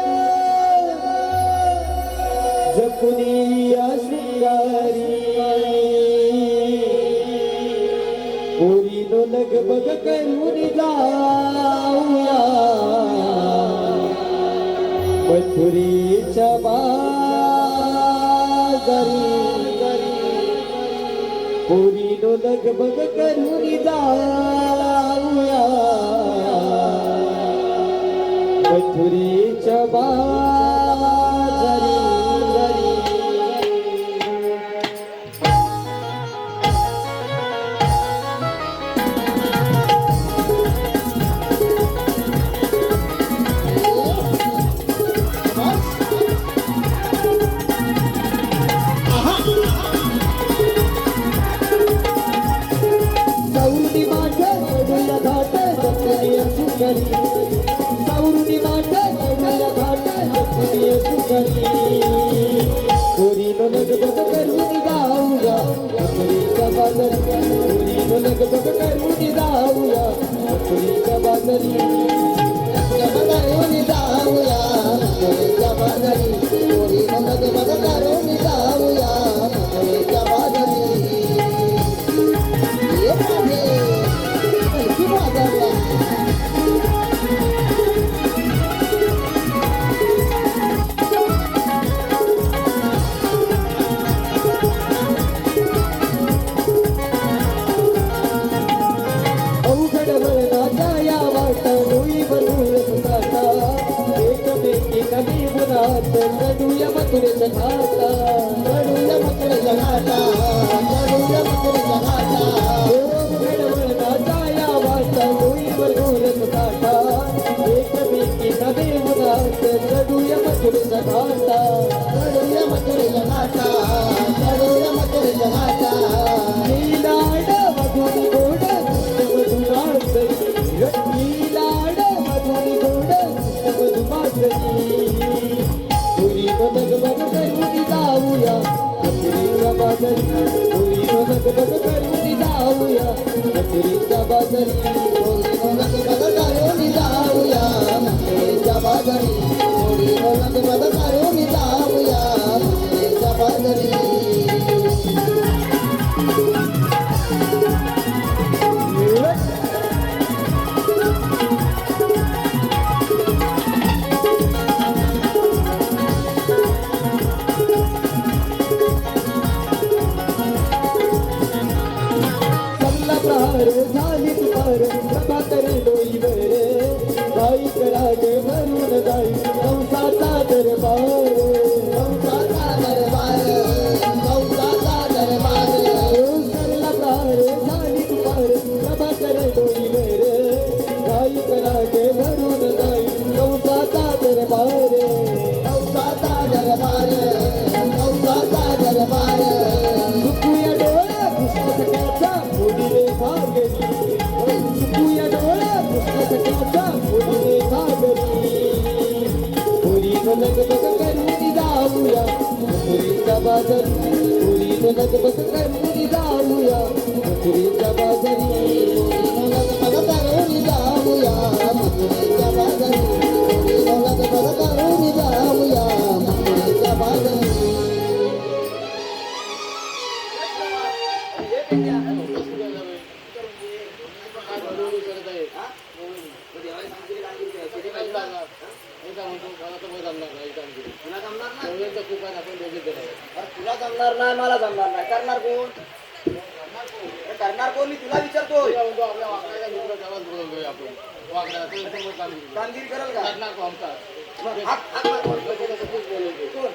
जपुनी या शृंगारी पोरीनो लगबग करून जाऊया मथुरीच्या बाजारी पोरीनो लगबग करून जाऊया मथुरीच्या बाजारी सावरुनी माठ चढूया घाट जपुनी सुंदरी सावरुनी माठ चढूया घाट जपुनी सुंदरी पोरीनो लगबग करून जाऊया मथुरीच्या बाजारी पोरीनो लगबग करून जाऊया मथुरीच्या बाजारी करून जाऊया मथुरेच्या बाजारी पोरीनो लगबग करून जाऊया मथुरेच्या बाजारी येत आहे कलकी बाजारला अवघड वळणाच्या या वाट डोई बनून सुद्धा एकमेकी कमी गुणात चढूया मथुरेच्या घाटा चढूया मथुरेच्या घाटा चढूया मथुरेच्या घाटा अवघड वळणाच्या या वाट डोई बनून सुद्धा एकमेकी कमी गुणात चढूया मथुरेच्या घाटा चढूया मथुरेच्या घाटा चढूया मथुरेच्या घाटा नीलाड मधुरी गोड मधुरातरी नीलाड मधुरी गोड मधुरातरी बाजारी पोरीनो लगबग करून जाऊया मथुरेच्या बाजारी पोरीनो लगबग करून जाऊया मथुरेच्या बाजारी पोरीनो लगबग करून जाऊया मथुरेच्या बाजारी प्रहार झाली तुपार प्रभाकर डोईवर गाई कराग भरून जाई कंसाचा दरबार कंसाचा दरबार कंसाचा दरबार सरला प्रहार झाली तुपार प्रभाकर डोईवर गाई कराग भरून जाई कंसाचा दरबार कंसाचा दरबार कंसाचा दरबार सुकुया डोळा पुष्पसख्याचा मोडीने भागरी सुकुया डोळा पुष्पसख्याचा मोडीने भागरी पोरीनो लगबग करून जाऊया मथुरेच्या बाजारी पोरीनो लगबग करून जाऊया मथुरेच्या बाजारी पोरीनो लगबग करून जाऊया मथुरेच्या बाजारी पोरीनो लगबग करून जाऊया मथुरेच्या बाजारी तुला जमणार नाही मला जमणार नाही करणार कोण करणार कोण मी तुला विचारतोय कामगिरी करेल का मग हाक हाक मार कोण? कोण?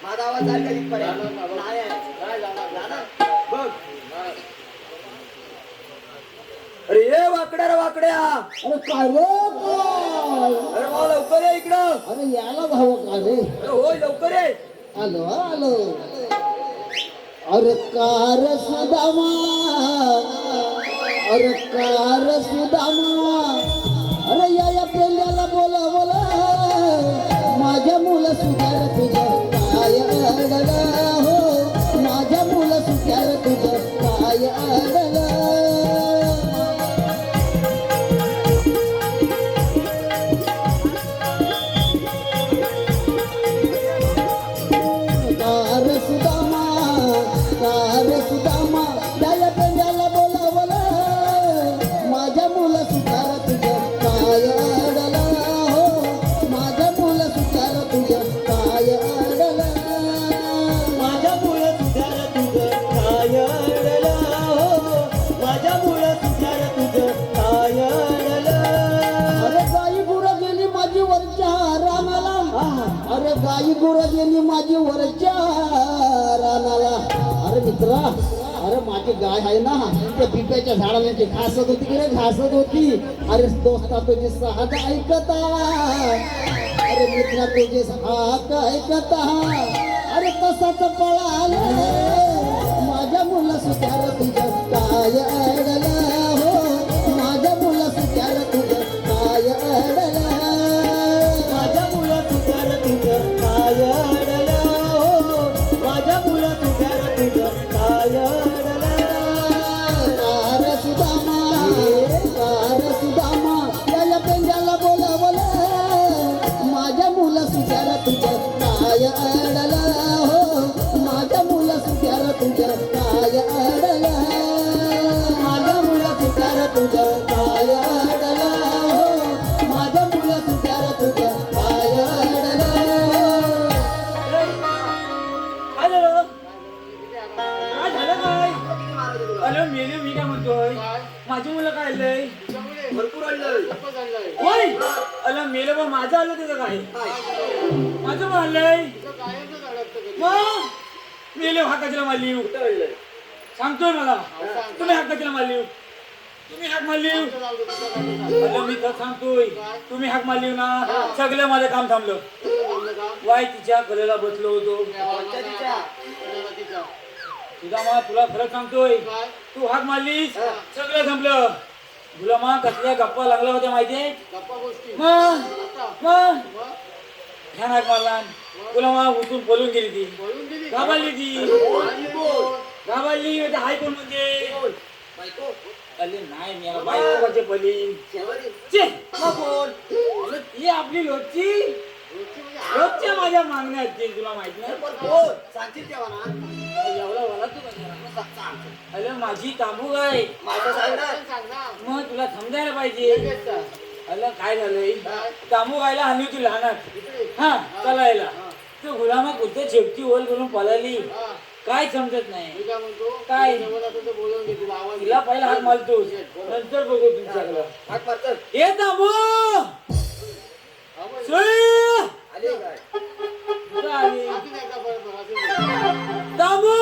माझा आवाज जाईल का तिथपर्यंत? नाही आहे. जाणार? बघ अरे ये वाकड्या रे वाकड्या अरे काय रे काय? अरे भाऊ लवकर ये इकडं अरे याला धावं का रे अरे होय लवकर ये आलो आलो अरे कार सुदामा अरे कार सुदामा अरे या पेल्याला बोला बोला माझ्या मुलं सुधार तुझं काय अडलं हो माझ्या मुलं सुधार तुझं काय अडलं कार सुदामा त्याला पेंड्याला बोलावलं माझ्या मुलं सुधार तुझं काय अडलं हो माझ्या मुलं सुधार तुझं काय अडलं माझ्या मुलं तुझ्या तुझं काय अडलं हो माझ्या मुलं तुझ्या तुझं काय अडलं अरे गाई गुरं गेली माझी वरच्या रानाला अरे गाई गुरं गेली माझी वरच्या रानाला अरे मित्रा अरे माझी गाय आहे ना त्या पिप्याच्या झाडाला जी घासत होती की रे घासत होती अरे दोस्ता तुझी साथ ऐकता अरे मित्रा तुझी साथ ऐकता अरे तसाच पळाला माझ्या मुलं सुधार तुझं काय अडलं हो माझ्या मुलं सुधार तुझं काय अडलं माझ्या मुलं तुझ्या तुझं काय अडलं हो माझ्या मुलं तुझ्या तुझं काय अडलं कार सुदामा याला पेंड्याला बोलावलं माझ्या मुलं सुधार तुझं काय अडलं हो माझ्या मुलं सुधार तुझं काय अडलं माझ्या मुलं तुझ्या तुझं काय अडलं हो माझ्या मुलं तुझ्या तुझं काय अडलं काय झालं काय झालं काय अरे मेले मी काय म्हणतोय माझी मुलं काय आलंय भरपूर आणलंय होय अला मेलं पण माझं आलं त्याचं काय माझं पण आलंय मग मेले हाकाचीला मारली सांगतोय मला तुम्ही हाकाचीला मारली तुम्ही हाक मारली अरे मी तर सांगतोय तुम्ही हाक मारली ना सगळं माझं काम थांबलं वाय तिच्या कलेला बसलो होतो तुझा मा तुला खरं सांगतोय तू हाक मारलीस सगळं संपलं तुला मा कसल्या गप्पा लागल्या होत्या माहितीये मग ह्या हाक मारला गुलामा उठून पळून गेली ती बोलून गेली घाबरली ती आणि कोण? घाबरली म्हणजे हाय कोण म्हणजे कोण? बायको अरे नाही मी याला बायको कसे पली शेवटी चे मग कोण? अरे ती आपली लोकची रोजची म्हणजे हा- रोजच्या माझ्या मागण्या आहेत ते तुला माहित नाही पण कोण? सांगतील तेव्हा ना एवढा मला तू कशाला? मग सांग. अरे माझी तांबू काय माझं सांग ना. मग तुला समजायला पाहिजे लगेच सांग. अरे काय झालंय काय? तांबू गायला आणली होती लहानात इकडे. हा चालायला हा. तो गुलामा कुठे शेपटी ओल करून पळाली हा. काय समजत नाही मी काय म्हणतो काय? तुला जवळ असेल तर बोलवून घे तुला आवाज तिला पहिला हात मारतो बोला. नंतर बघू तुमच्याकडं हाक मारतात. हे तांबू आवाज सुई! आली काय? कुठं आली? अजून एकदा बरं अजून तांबू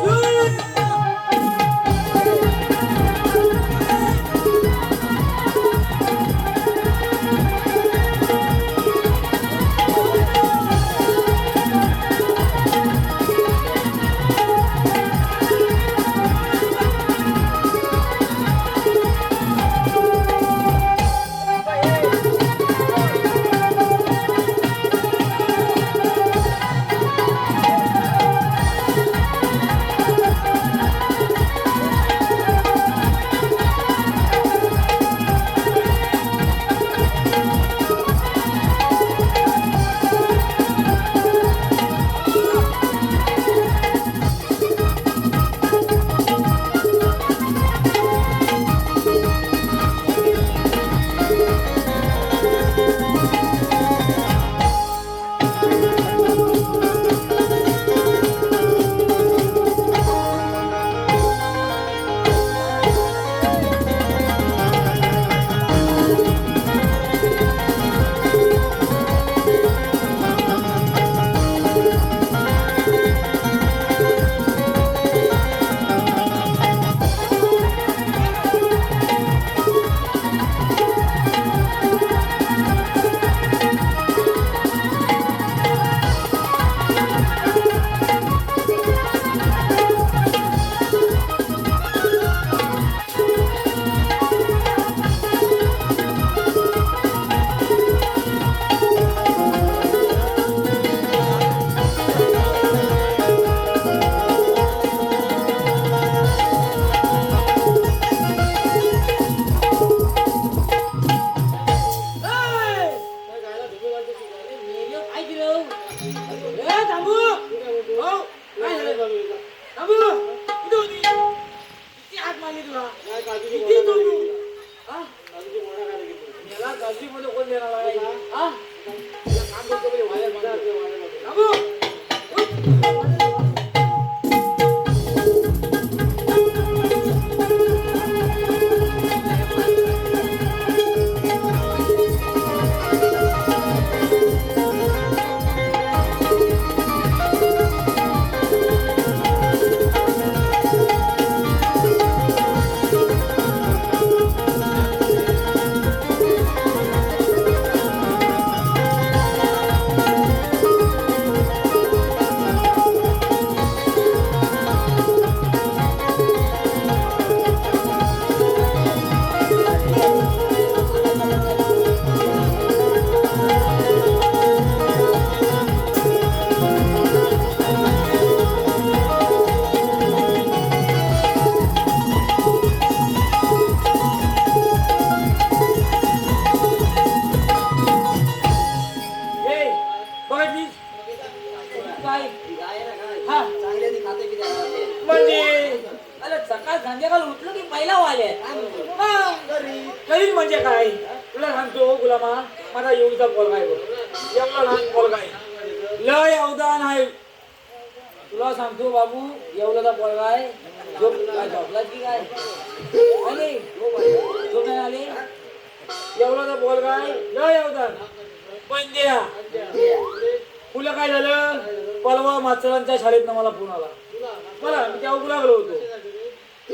सुई! संध्याकाळ उठलं की पहिला वाले करीन म्हणजे काय तुला सांगतो गुलामा माझा येऊचा पोरगा आहे एवढा लहान पोरगा आहे लय अवदान आहे तुला सांगतो बाबू एवढा पोरगा आहे झोप काय झोपला की काय आले झोप नाही आले एवढा पोरगा आहे लय अवदान पण द्या तुला काय झालं परवा मास्तरांच्या शाळेत मला फोन आला मला मी तेव्हा गुलाबलो होतो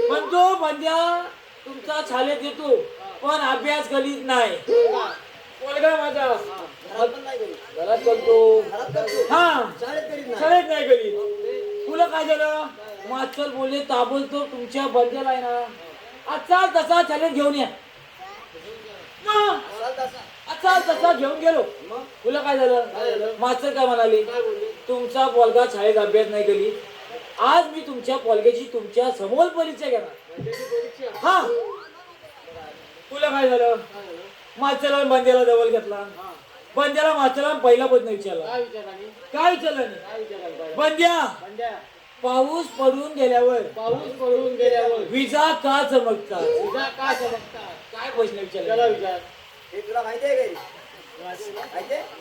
पण तो बंद्या तुमचा शाळेत येतो पण अभ्यास करीत नाही पोरगा माझा घरात करतो हा शाळेत नाही करीत तुला काय झालं मास्तर बोलले ताबडतोब तुमच्या बंद्याला आहे ना आजचा तसा शाळेत घेऊन या जसा तसा घेऊन गेलो. तुला काय झालं? मास्तर काय म्हणाले? तुमचा पोलगा शाळेत अभ्यास नाही केली, आज मी तुमच्या पोलग्याची तुमच्या समोर परीक्षा घेणार. हा, तुला काय झालं? मास्तराला बंद्याला जवळ घेतला. बंद्याला मास्तराला पहिला प्रश्न विचारला. काय विचारलं नाही? बंद्या, पाऊस पडून गेल्यावर विजा का चमकतात? काय प्रश्न विचारला? हे तुला माहिती आहे का?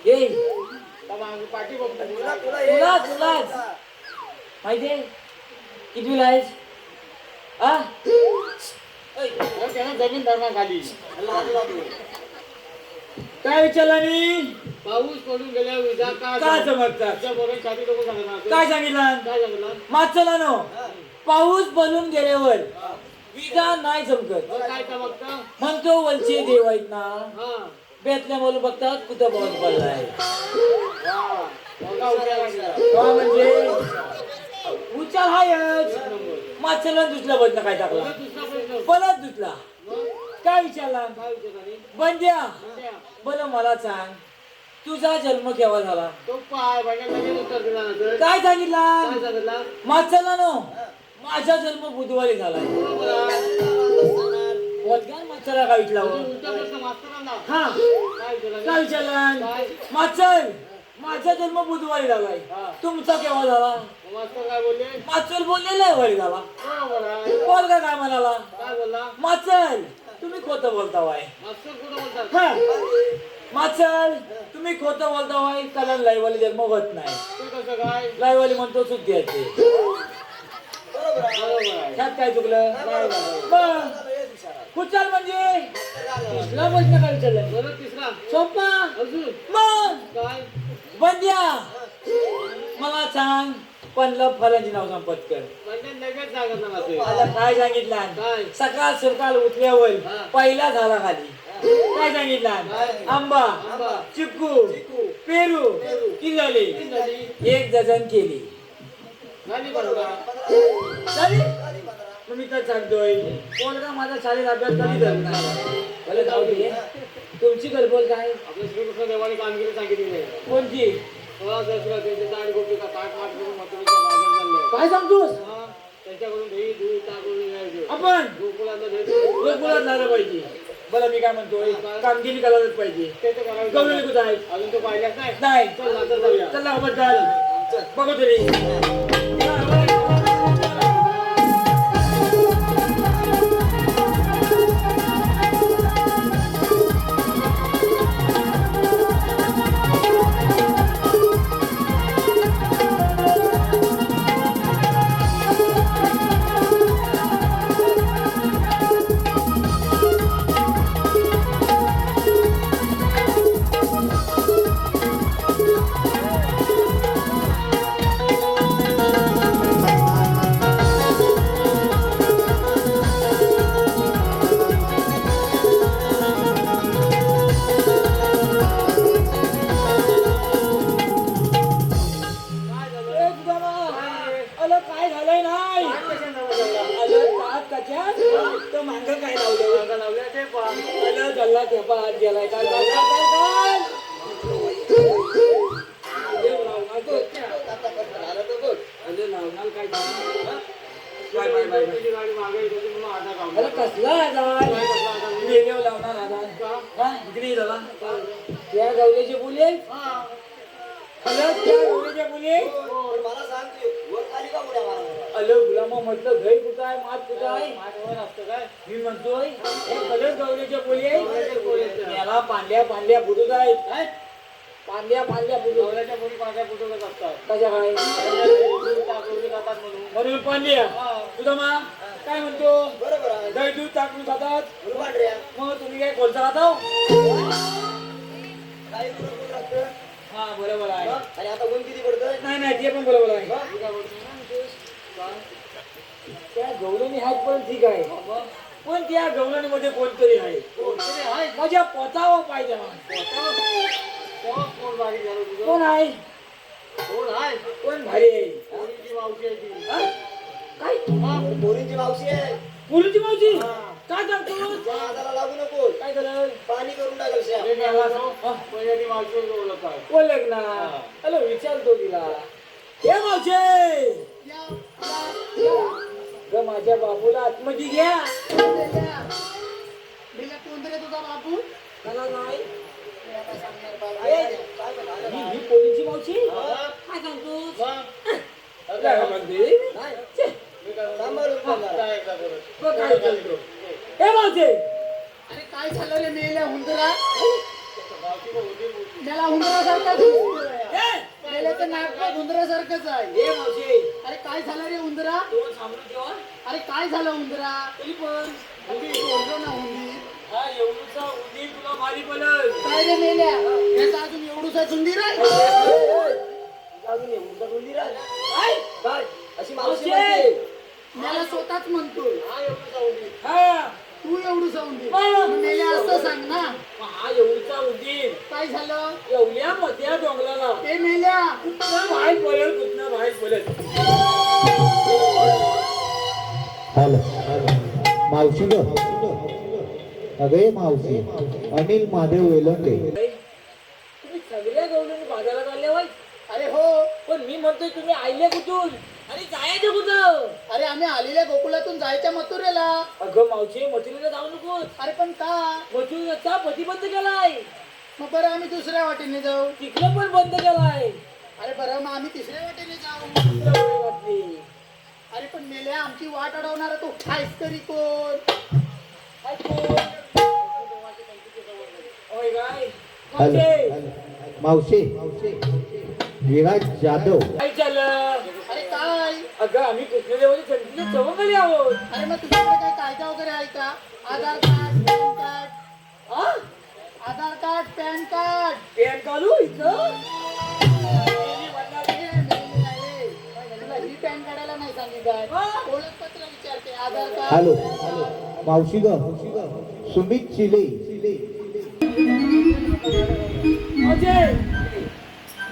ये तुला तुलाच माहितीये कितवीला आहेस? आ? जमीन धर्मा खाली काय विचारला मी? पाऊस पडून गेल्या विजा का चमकतात? काय सांगितलं? मागचं नो, पाऊस पडून गेल्यावर विजा नाही चमकत. काय चमकतं? म्हणतो वंचे देव आहेत ना, बेतल्या मुलं बघतात कुठं पाऊस पडलाय. म्हणजे उच्चार हायच. मागच्याला दुसऱ्या बदला काय टाकला? परत दुसरा काय विचारला? बंद्या, बरं मला सांग, तुझा जन्म केव्हा झाला? काय सांगितला? मागच्याला नो, माझा जन्म बुधवारी झालाय. मागच्याला काय विचारला? हा, काय विचारला? मागचल, माझा जन्म बुधवारी झालाय, तुमचा केव्हा झाला? मागचल बोललेला वरी झाला. पोरगा काय म्हणाला? मागचल, तुम्ही खोटं बोलतावाय. माचल, तुम्ही खोटं बोलतावाय, कारण लाईवाली जन्म होत नाही. लाईवाली म्हणतो सुट्टी येते. त्यात काय चुकलं? कुचाल म्हणजे तिसरा प्रश्न काय विचारला? सोपा. मग बंद्या, मला सांग, पंधरा फलांची नाव सांग पटकन. काय सांगितलं? सकाळ सकाळ उठल्यावर पहिला झाला खाली. काय सांगितलं? आंबा, चिक्कू, पेरू, किल्लाली, एक डझन केली. झाली? मी तर सांगतोय, कोणता माझा शाळेत अभ्यास कधी धरणार? मला जाऊ दे. तुमची गडबड काय? आपल्या श्रीकृष्ण देवाने कामगिरी सांगितली नाही. कोणती? काय काय सांगतोस? त्याच्याकडून दही दूध ताक आपण गोकुळातलं गोकुळात झालं पाहिजे. बरं मी काय म्हणतोय, कामगिरी करायलाच पाहिजे. गौरी कुठं आहे? अजून तो पाहिलाच नाही. नाही. चल आता जाऊया. चला बद्दल बघू तरी. त्या गवल्याचे बोले मला सांग, वर खाली का उड्या मारत? अलो गुलामा म्हटलं घई कुठं आहे, मात कुठं आहे? मी म्हणतोय खरंच गवल्याचे बोली आहे. याला पांड्या पांड्या बुडूत आहेत. पांड्या पांड्या बुडूत बुडवत असतात. कशा काय? म्हणून पांड्या तुझा मा काय म्हणतो? बरोबर आहे. दही दूध टाकून खातात. बरोबर रे. मग तुम्ही काय कोलता खाता? काही बरोबर लागतं. हा बरोबर आहे. आणि आता ऊन किती पडतंय? नाही नाही ते पण बरोबर आहे. त्या गवळणी आहेत पण ठीक आहे, पण त्या गवळणीमध्ये कोणतरी आहे. माझ्या पोतावा पाहिजे. कोण आहे? कोण भारी आहे? हा? काय? पोरींची मावशी आहे. मुलीची मावशी? काय सांगतो नादाला लागू नको. काय झालं पाणी करून टाकल श्याम. बोलले ना हॅलो विचारतो तिला हे मावशे ग माझ्या बाबूला आतमध्ये घ्या मेल्या कोण रे तुझा बापू? मला नाही काय म्हणा? ही पोलीसची मावशी काय सांगतोस काय म्हणते? छे, सांभाळून बोला. तो काय करतो हे मावशे अरे काय झालं रे मेल्या हुंदरा? त्याला हुंदरासारखाच दिसतोय. हे, मेल्याचं नाक पण हुंदरासारखंच आहे. हे मावशे अरे काय झालं रे हुंदरा? दोन सामने ठेवा अरे काय झालं हुंदरा? तरी पण अरे बोललो ना हुंदीर. हा एवढूचा उदी तुला भारी पडल काय रे मेल्या? याचा अजून एवढूसा हुंदीर आहे? अजून येऊन जा मंदिरात. काय काय? अशी मावशी मावशी! म्हणते. मला स्वतःच म्हणतोय हा तू एवढूसा हुंदीर. हा. मग मेल्या असं सांग ना. हा एवढीचा उदीर काय झालं? एवढ्या मोठ्या डोंगराला ए मेल्या कुठनं बाहेर पडेल कुठनं बाहेर पडेल हॅलो मावशी ग अगे मावशी अनिल महादेव वेलंडे तुम्ही सगळ्या गवळणी बाजारात आले वाईट अरे हो. पण मी म्हणतोय तुम्ही आले कुठून आणि जायचं कुठं अरे आम्ही आलेल्या गोकुळातून जायच्या मथुरेला. अगं मावशी मथुरेला जाऊ नको अरे पण का? मथुरेचा प्रतिबंध केलाय मग बरं आम्ही दुसऱ्या वाटेने जाऊ. तिकडं पण बंद केलाय अरे बरं मग आम्ही तिसऱ्या वाटेने जाऊ. तिकडं काय वाटली? अरे पण मेल्या आमची वाट अडवणारा तो खायस तरी कोण? काय कोण? होय काय हॅलो मावशी मावशी विराज जाधव काय झालं अरे काय? अगं आम्ही कृष्णदेवाच्या संतीला चवंगले आहोत अरे मग तुझ्याकडे काय कायदा वगैरे आहे का? आधार कार्ड पॅन कार्ड. हा? आधार कार्ड पॅन कार्ड. पॅन काढू इथं तुला ही पॅन काढायला नाही सांगितलं आहे. ओळखपत्र विचारते आधार कार्ड. हॅलो मावशी ग सुमित चिले अजय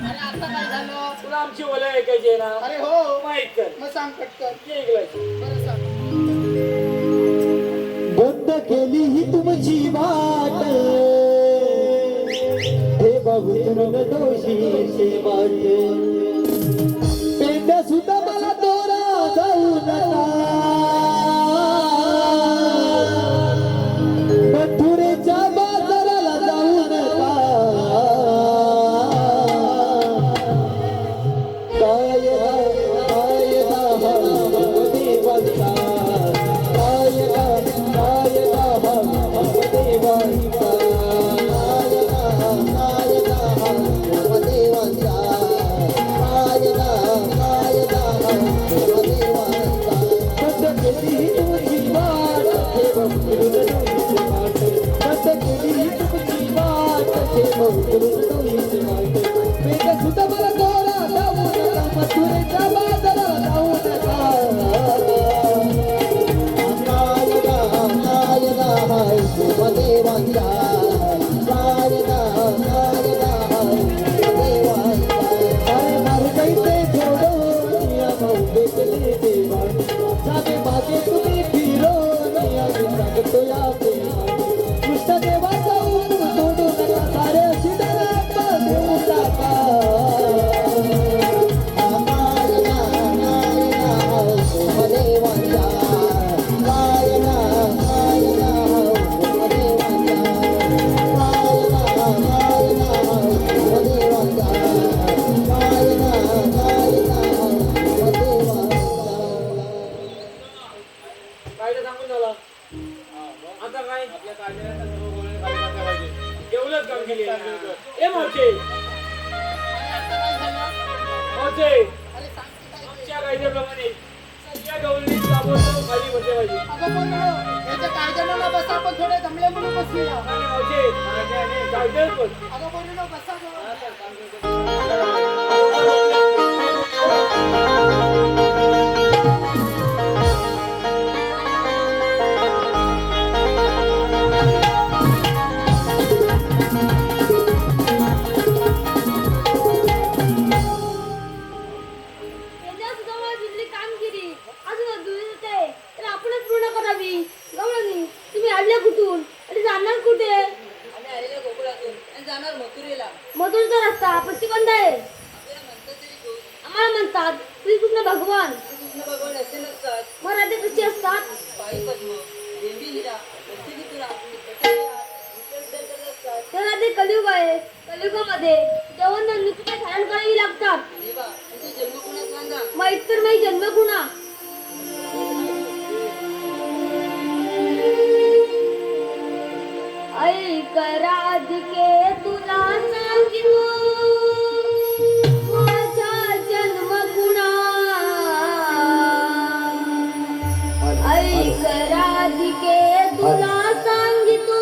अरे आता काय झालं? तुला आमची ओला ऐकायची आहे ना अरे हो. माहित कर मग सांग पटकन. ये इकडे. बरं सांग. बंद केली ही तुमची वाट हे बघून दोषीचे वाट पेंड्या सुद्धा मला दोरा जाऊ नका मथुरेच्या बाजाराला जाऊ नका सुद्धा मला दोरा जाऊ नका मथुरेच्या बाजाराला जाऊ नका अरे मारे कैसे छोड़ो निया मौके चले देवा जाने मागे तुम्ही फिरो निया विचार तो या पे कृष्ण देवा जाऊ सोडू नका सारे सिद्धार्थ देऊ नका कायदा सांगून झाला आता काय आपल्या कायद्याला एवढंच काम केले ए मावशे मावशे अरे सांग की काय? आमच्या कायद्याप्रमाणे सगळ्या गवळणी ताबडतोब खाली बसल्या पाहिजे अगं पण याच्या कायद्यानं ना बसा आपण थोडे दमले म्हणून बसलेला. आणि मावशे कायद्यावर पण अगं बोलू ना बसा गं. याच्या सुद्धा मला दिलेली कामगिरी अजून अधुरी आहे तर आपणच पूर्ण करावी. गवळणी असता प्रतिबंध आहे. आम्हाला म्हणतात श्रीकृष्ण भगवान. भगवान असे नसतात. मग राधे कशी असतात? पायी पद्म, देवी हिरा, नरसिंह तुरा, तर राधे कलियुग आहे. कलियुगामध्ये देवांना नुकत्या धारण करावी लागतात. देवा तुझे जन्म कोणा सांगा. मग इतर मी जन्म गुणा. ऐक राधिके तुला सांगितो माझा जन्म गुणा. ऐक राधिके तुला सांगितो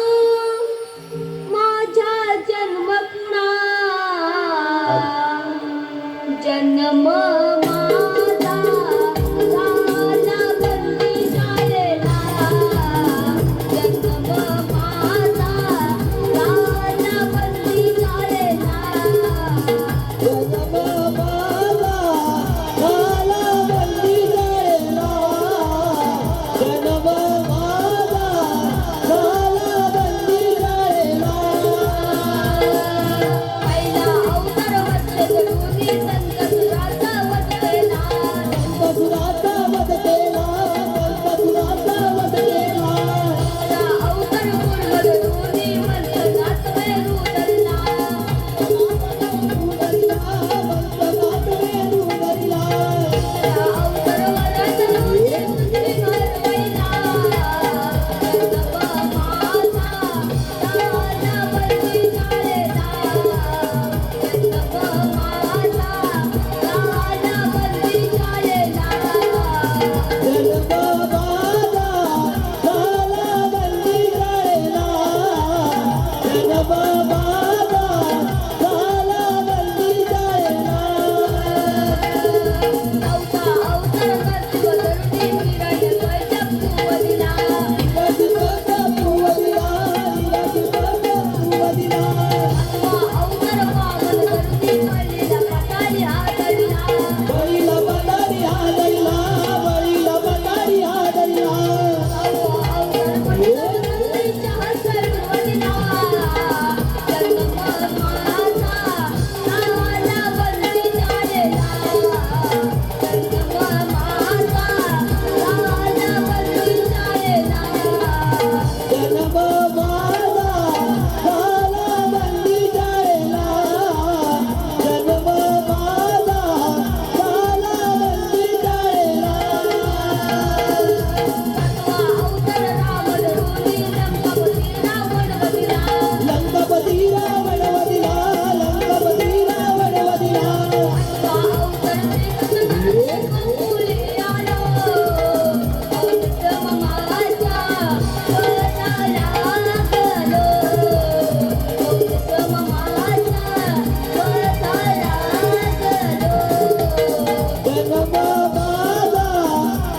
माझा जन्म गुणा. जन्म माझा झाला बंदी झालेला. जन्म माझा झाला बंदी झालेला. जन्म माझा झाला बंदी झालेला. जन्म माझा झाला बंदी झालेला. पहिला अवतार वसले जडूनी संत सुराचा वध केला. संतसुराचा वध केला. संतसुराचा वध केला. पहिला अवतार पूर्ण जडूनी मंत्र नाचवे रुदरला. पहिला अवतार वरात नव्हते पृथ्वी घालवायला. जन्म माझा झाला बंदी झालेला. जन्म माझा झाला बंदी झालेला. जन्म माझा झाला बंदी झालेला. जन्म माझा झाला बंदी झालेला. नवता अवतार करते बदलते किरण वैजपूवदिला. आत्मा अवतार पावन करते पहिला पाताळी हादरला. बळीला बंदारी हादरला. बळीला बंदारी हादरला. अवतार पंढर नंदीच्या सर्वदिला. जन्म माझा झाला बंदी झालेला. जन्म माझा झाला बंदी झालेला. जन्म माझा झाला बंदी झालेला. जन्म माझा झाला बंदी झालेला. अवतार रावण रोनी लंकापती रावणवदिला. लंकापती रावणवदिला. लंकापती रावणवदिला. अवतार श्रीकृष्ण गोकुळी आलो. पौर्णिमा माझ्या वराला लागलो. पौर्णिमा माझ्या वराला लागलो. जन्म माझा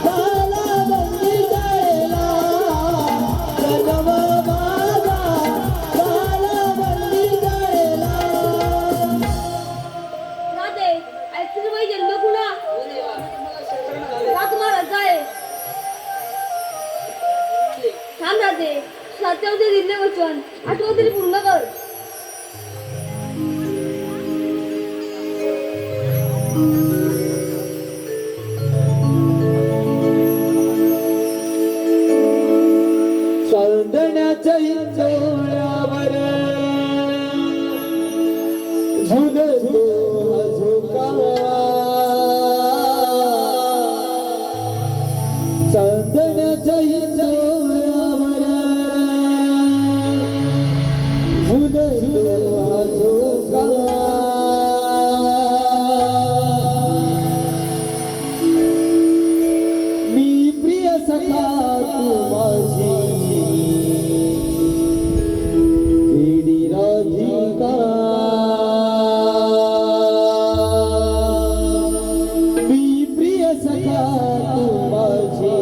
झाला बंदी झालेला. जन्म माझा झाला बंदी झालेला. राधे ऐकून बाई जन्म कुणा रात महाराज आहे. थांब राधे सत्यावधी दिले वचन आठवण तरी पूर्ण कर. चांदण्याच्या इंचोळ्यावर झुलतो हा झोका. चांदण्याच्या इंचोळ्यावर झुलतो हा झोका. मी प्रिय सखा तू माझी वेडी राधिका. मी प्रिय सखा तू माझी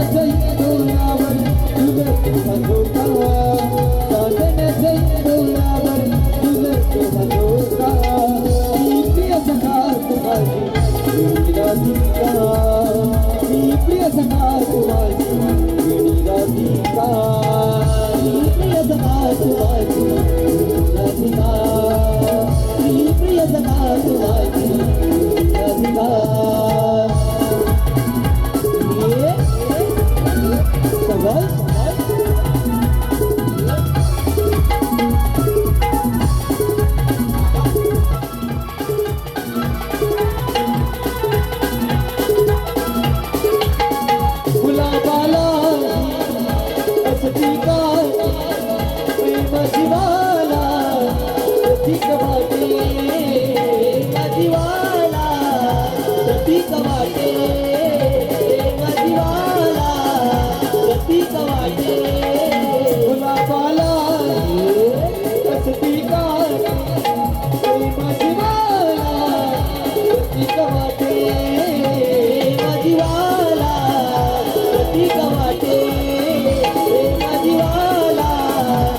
डोळ्यावर तुझं तुझा धोका चांदण्याच्या डोळ्यावर तुझं तुझा धोका मी प्रिय सखा तुझी वेणी राधिका मी प्रिय सखा तुझी वेणी राधिका मी प्रिय सखा तुझी वेणी राधिका मी प्रिय सखा तुझी वेणी राधिका गुलाबाला असती का प्रेम जीवाला प्रतीक वाटे जीवाला प्रतीक वाटे जीवाला प्रतीक वाटे गुलाबाला असती का प्रेम जीवाला प्रतीक वाटे जीवाला प्रतीक वाटे जीवाला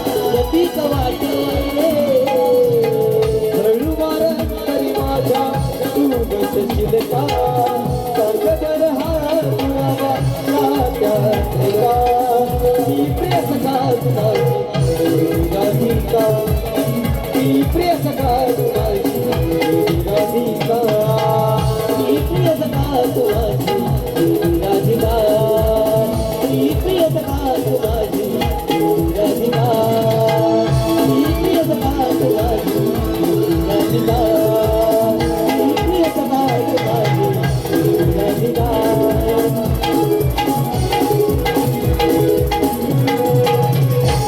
प्रतीक वाटे हळूवार तरी माझ्या तू बसशील का कर्कबर हा तुळावा नात्या का ही प्रिय सखा तुझी राधिका ही प्रिय सखा तुझी राधिका ही प्रिय सखा तुझी राधिका ही प्रिय सखा तुझी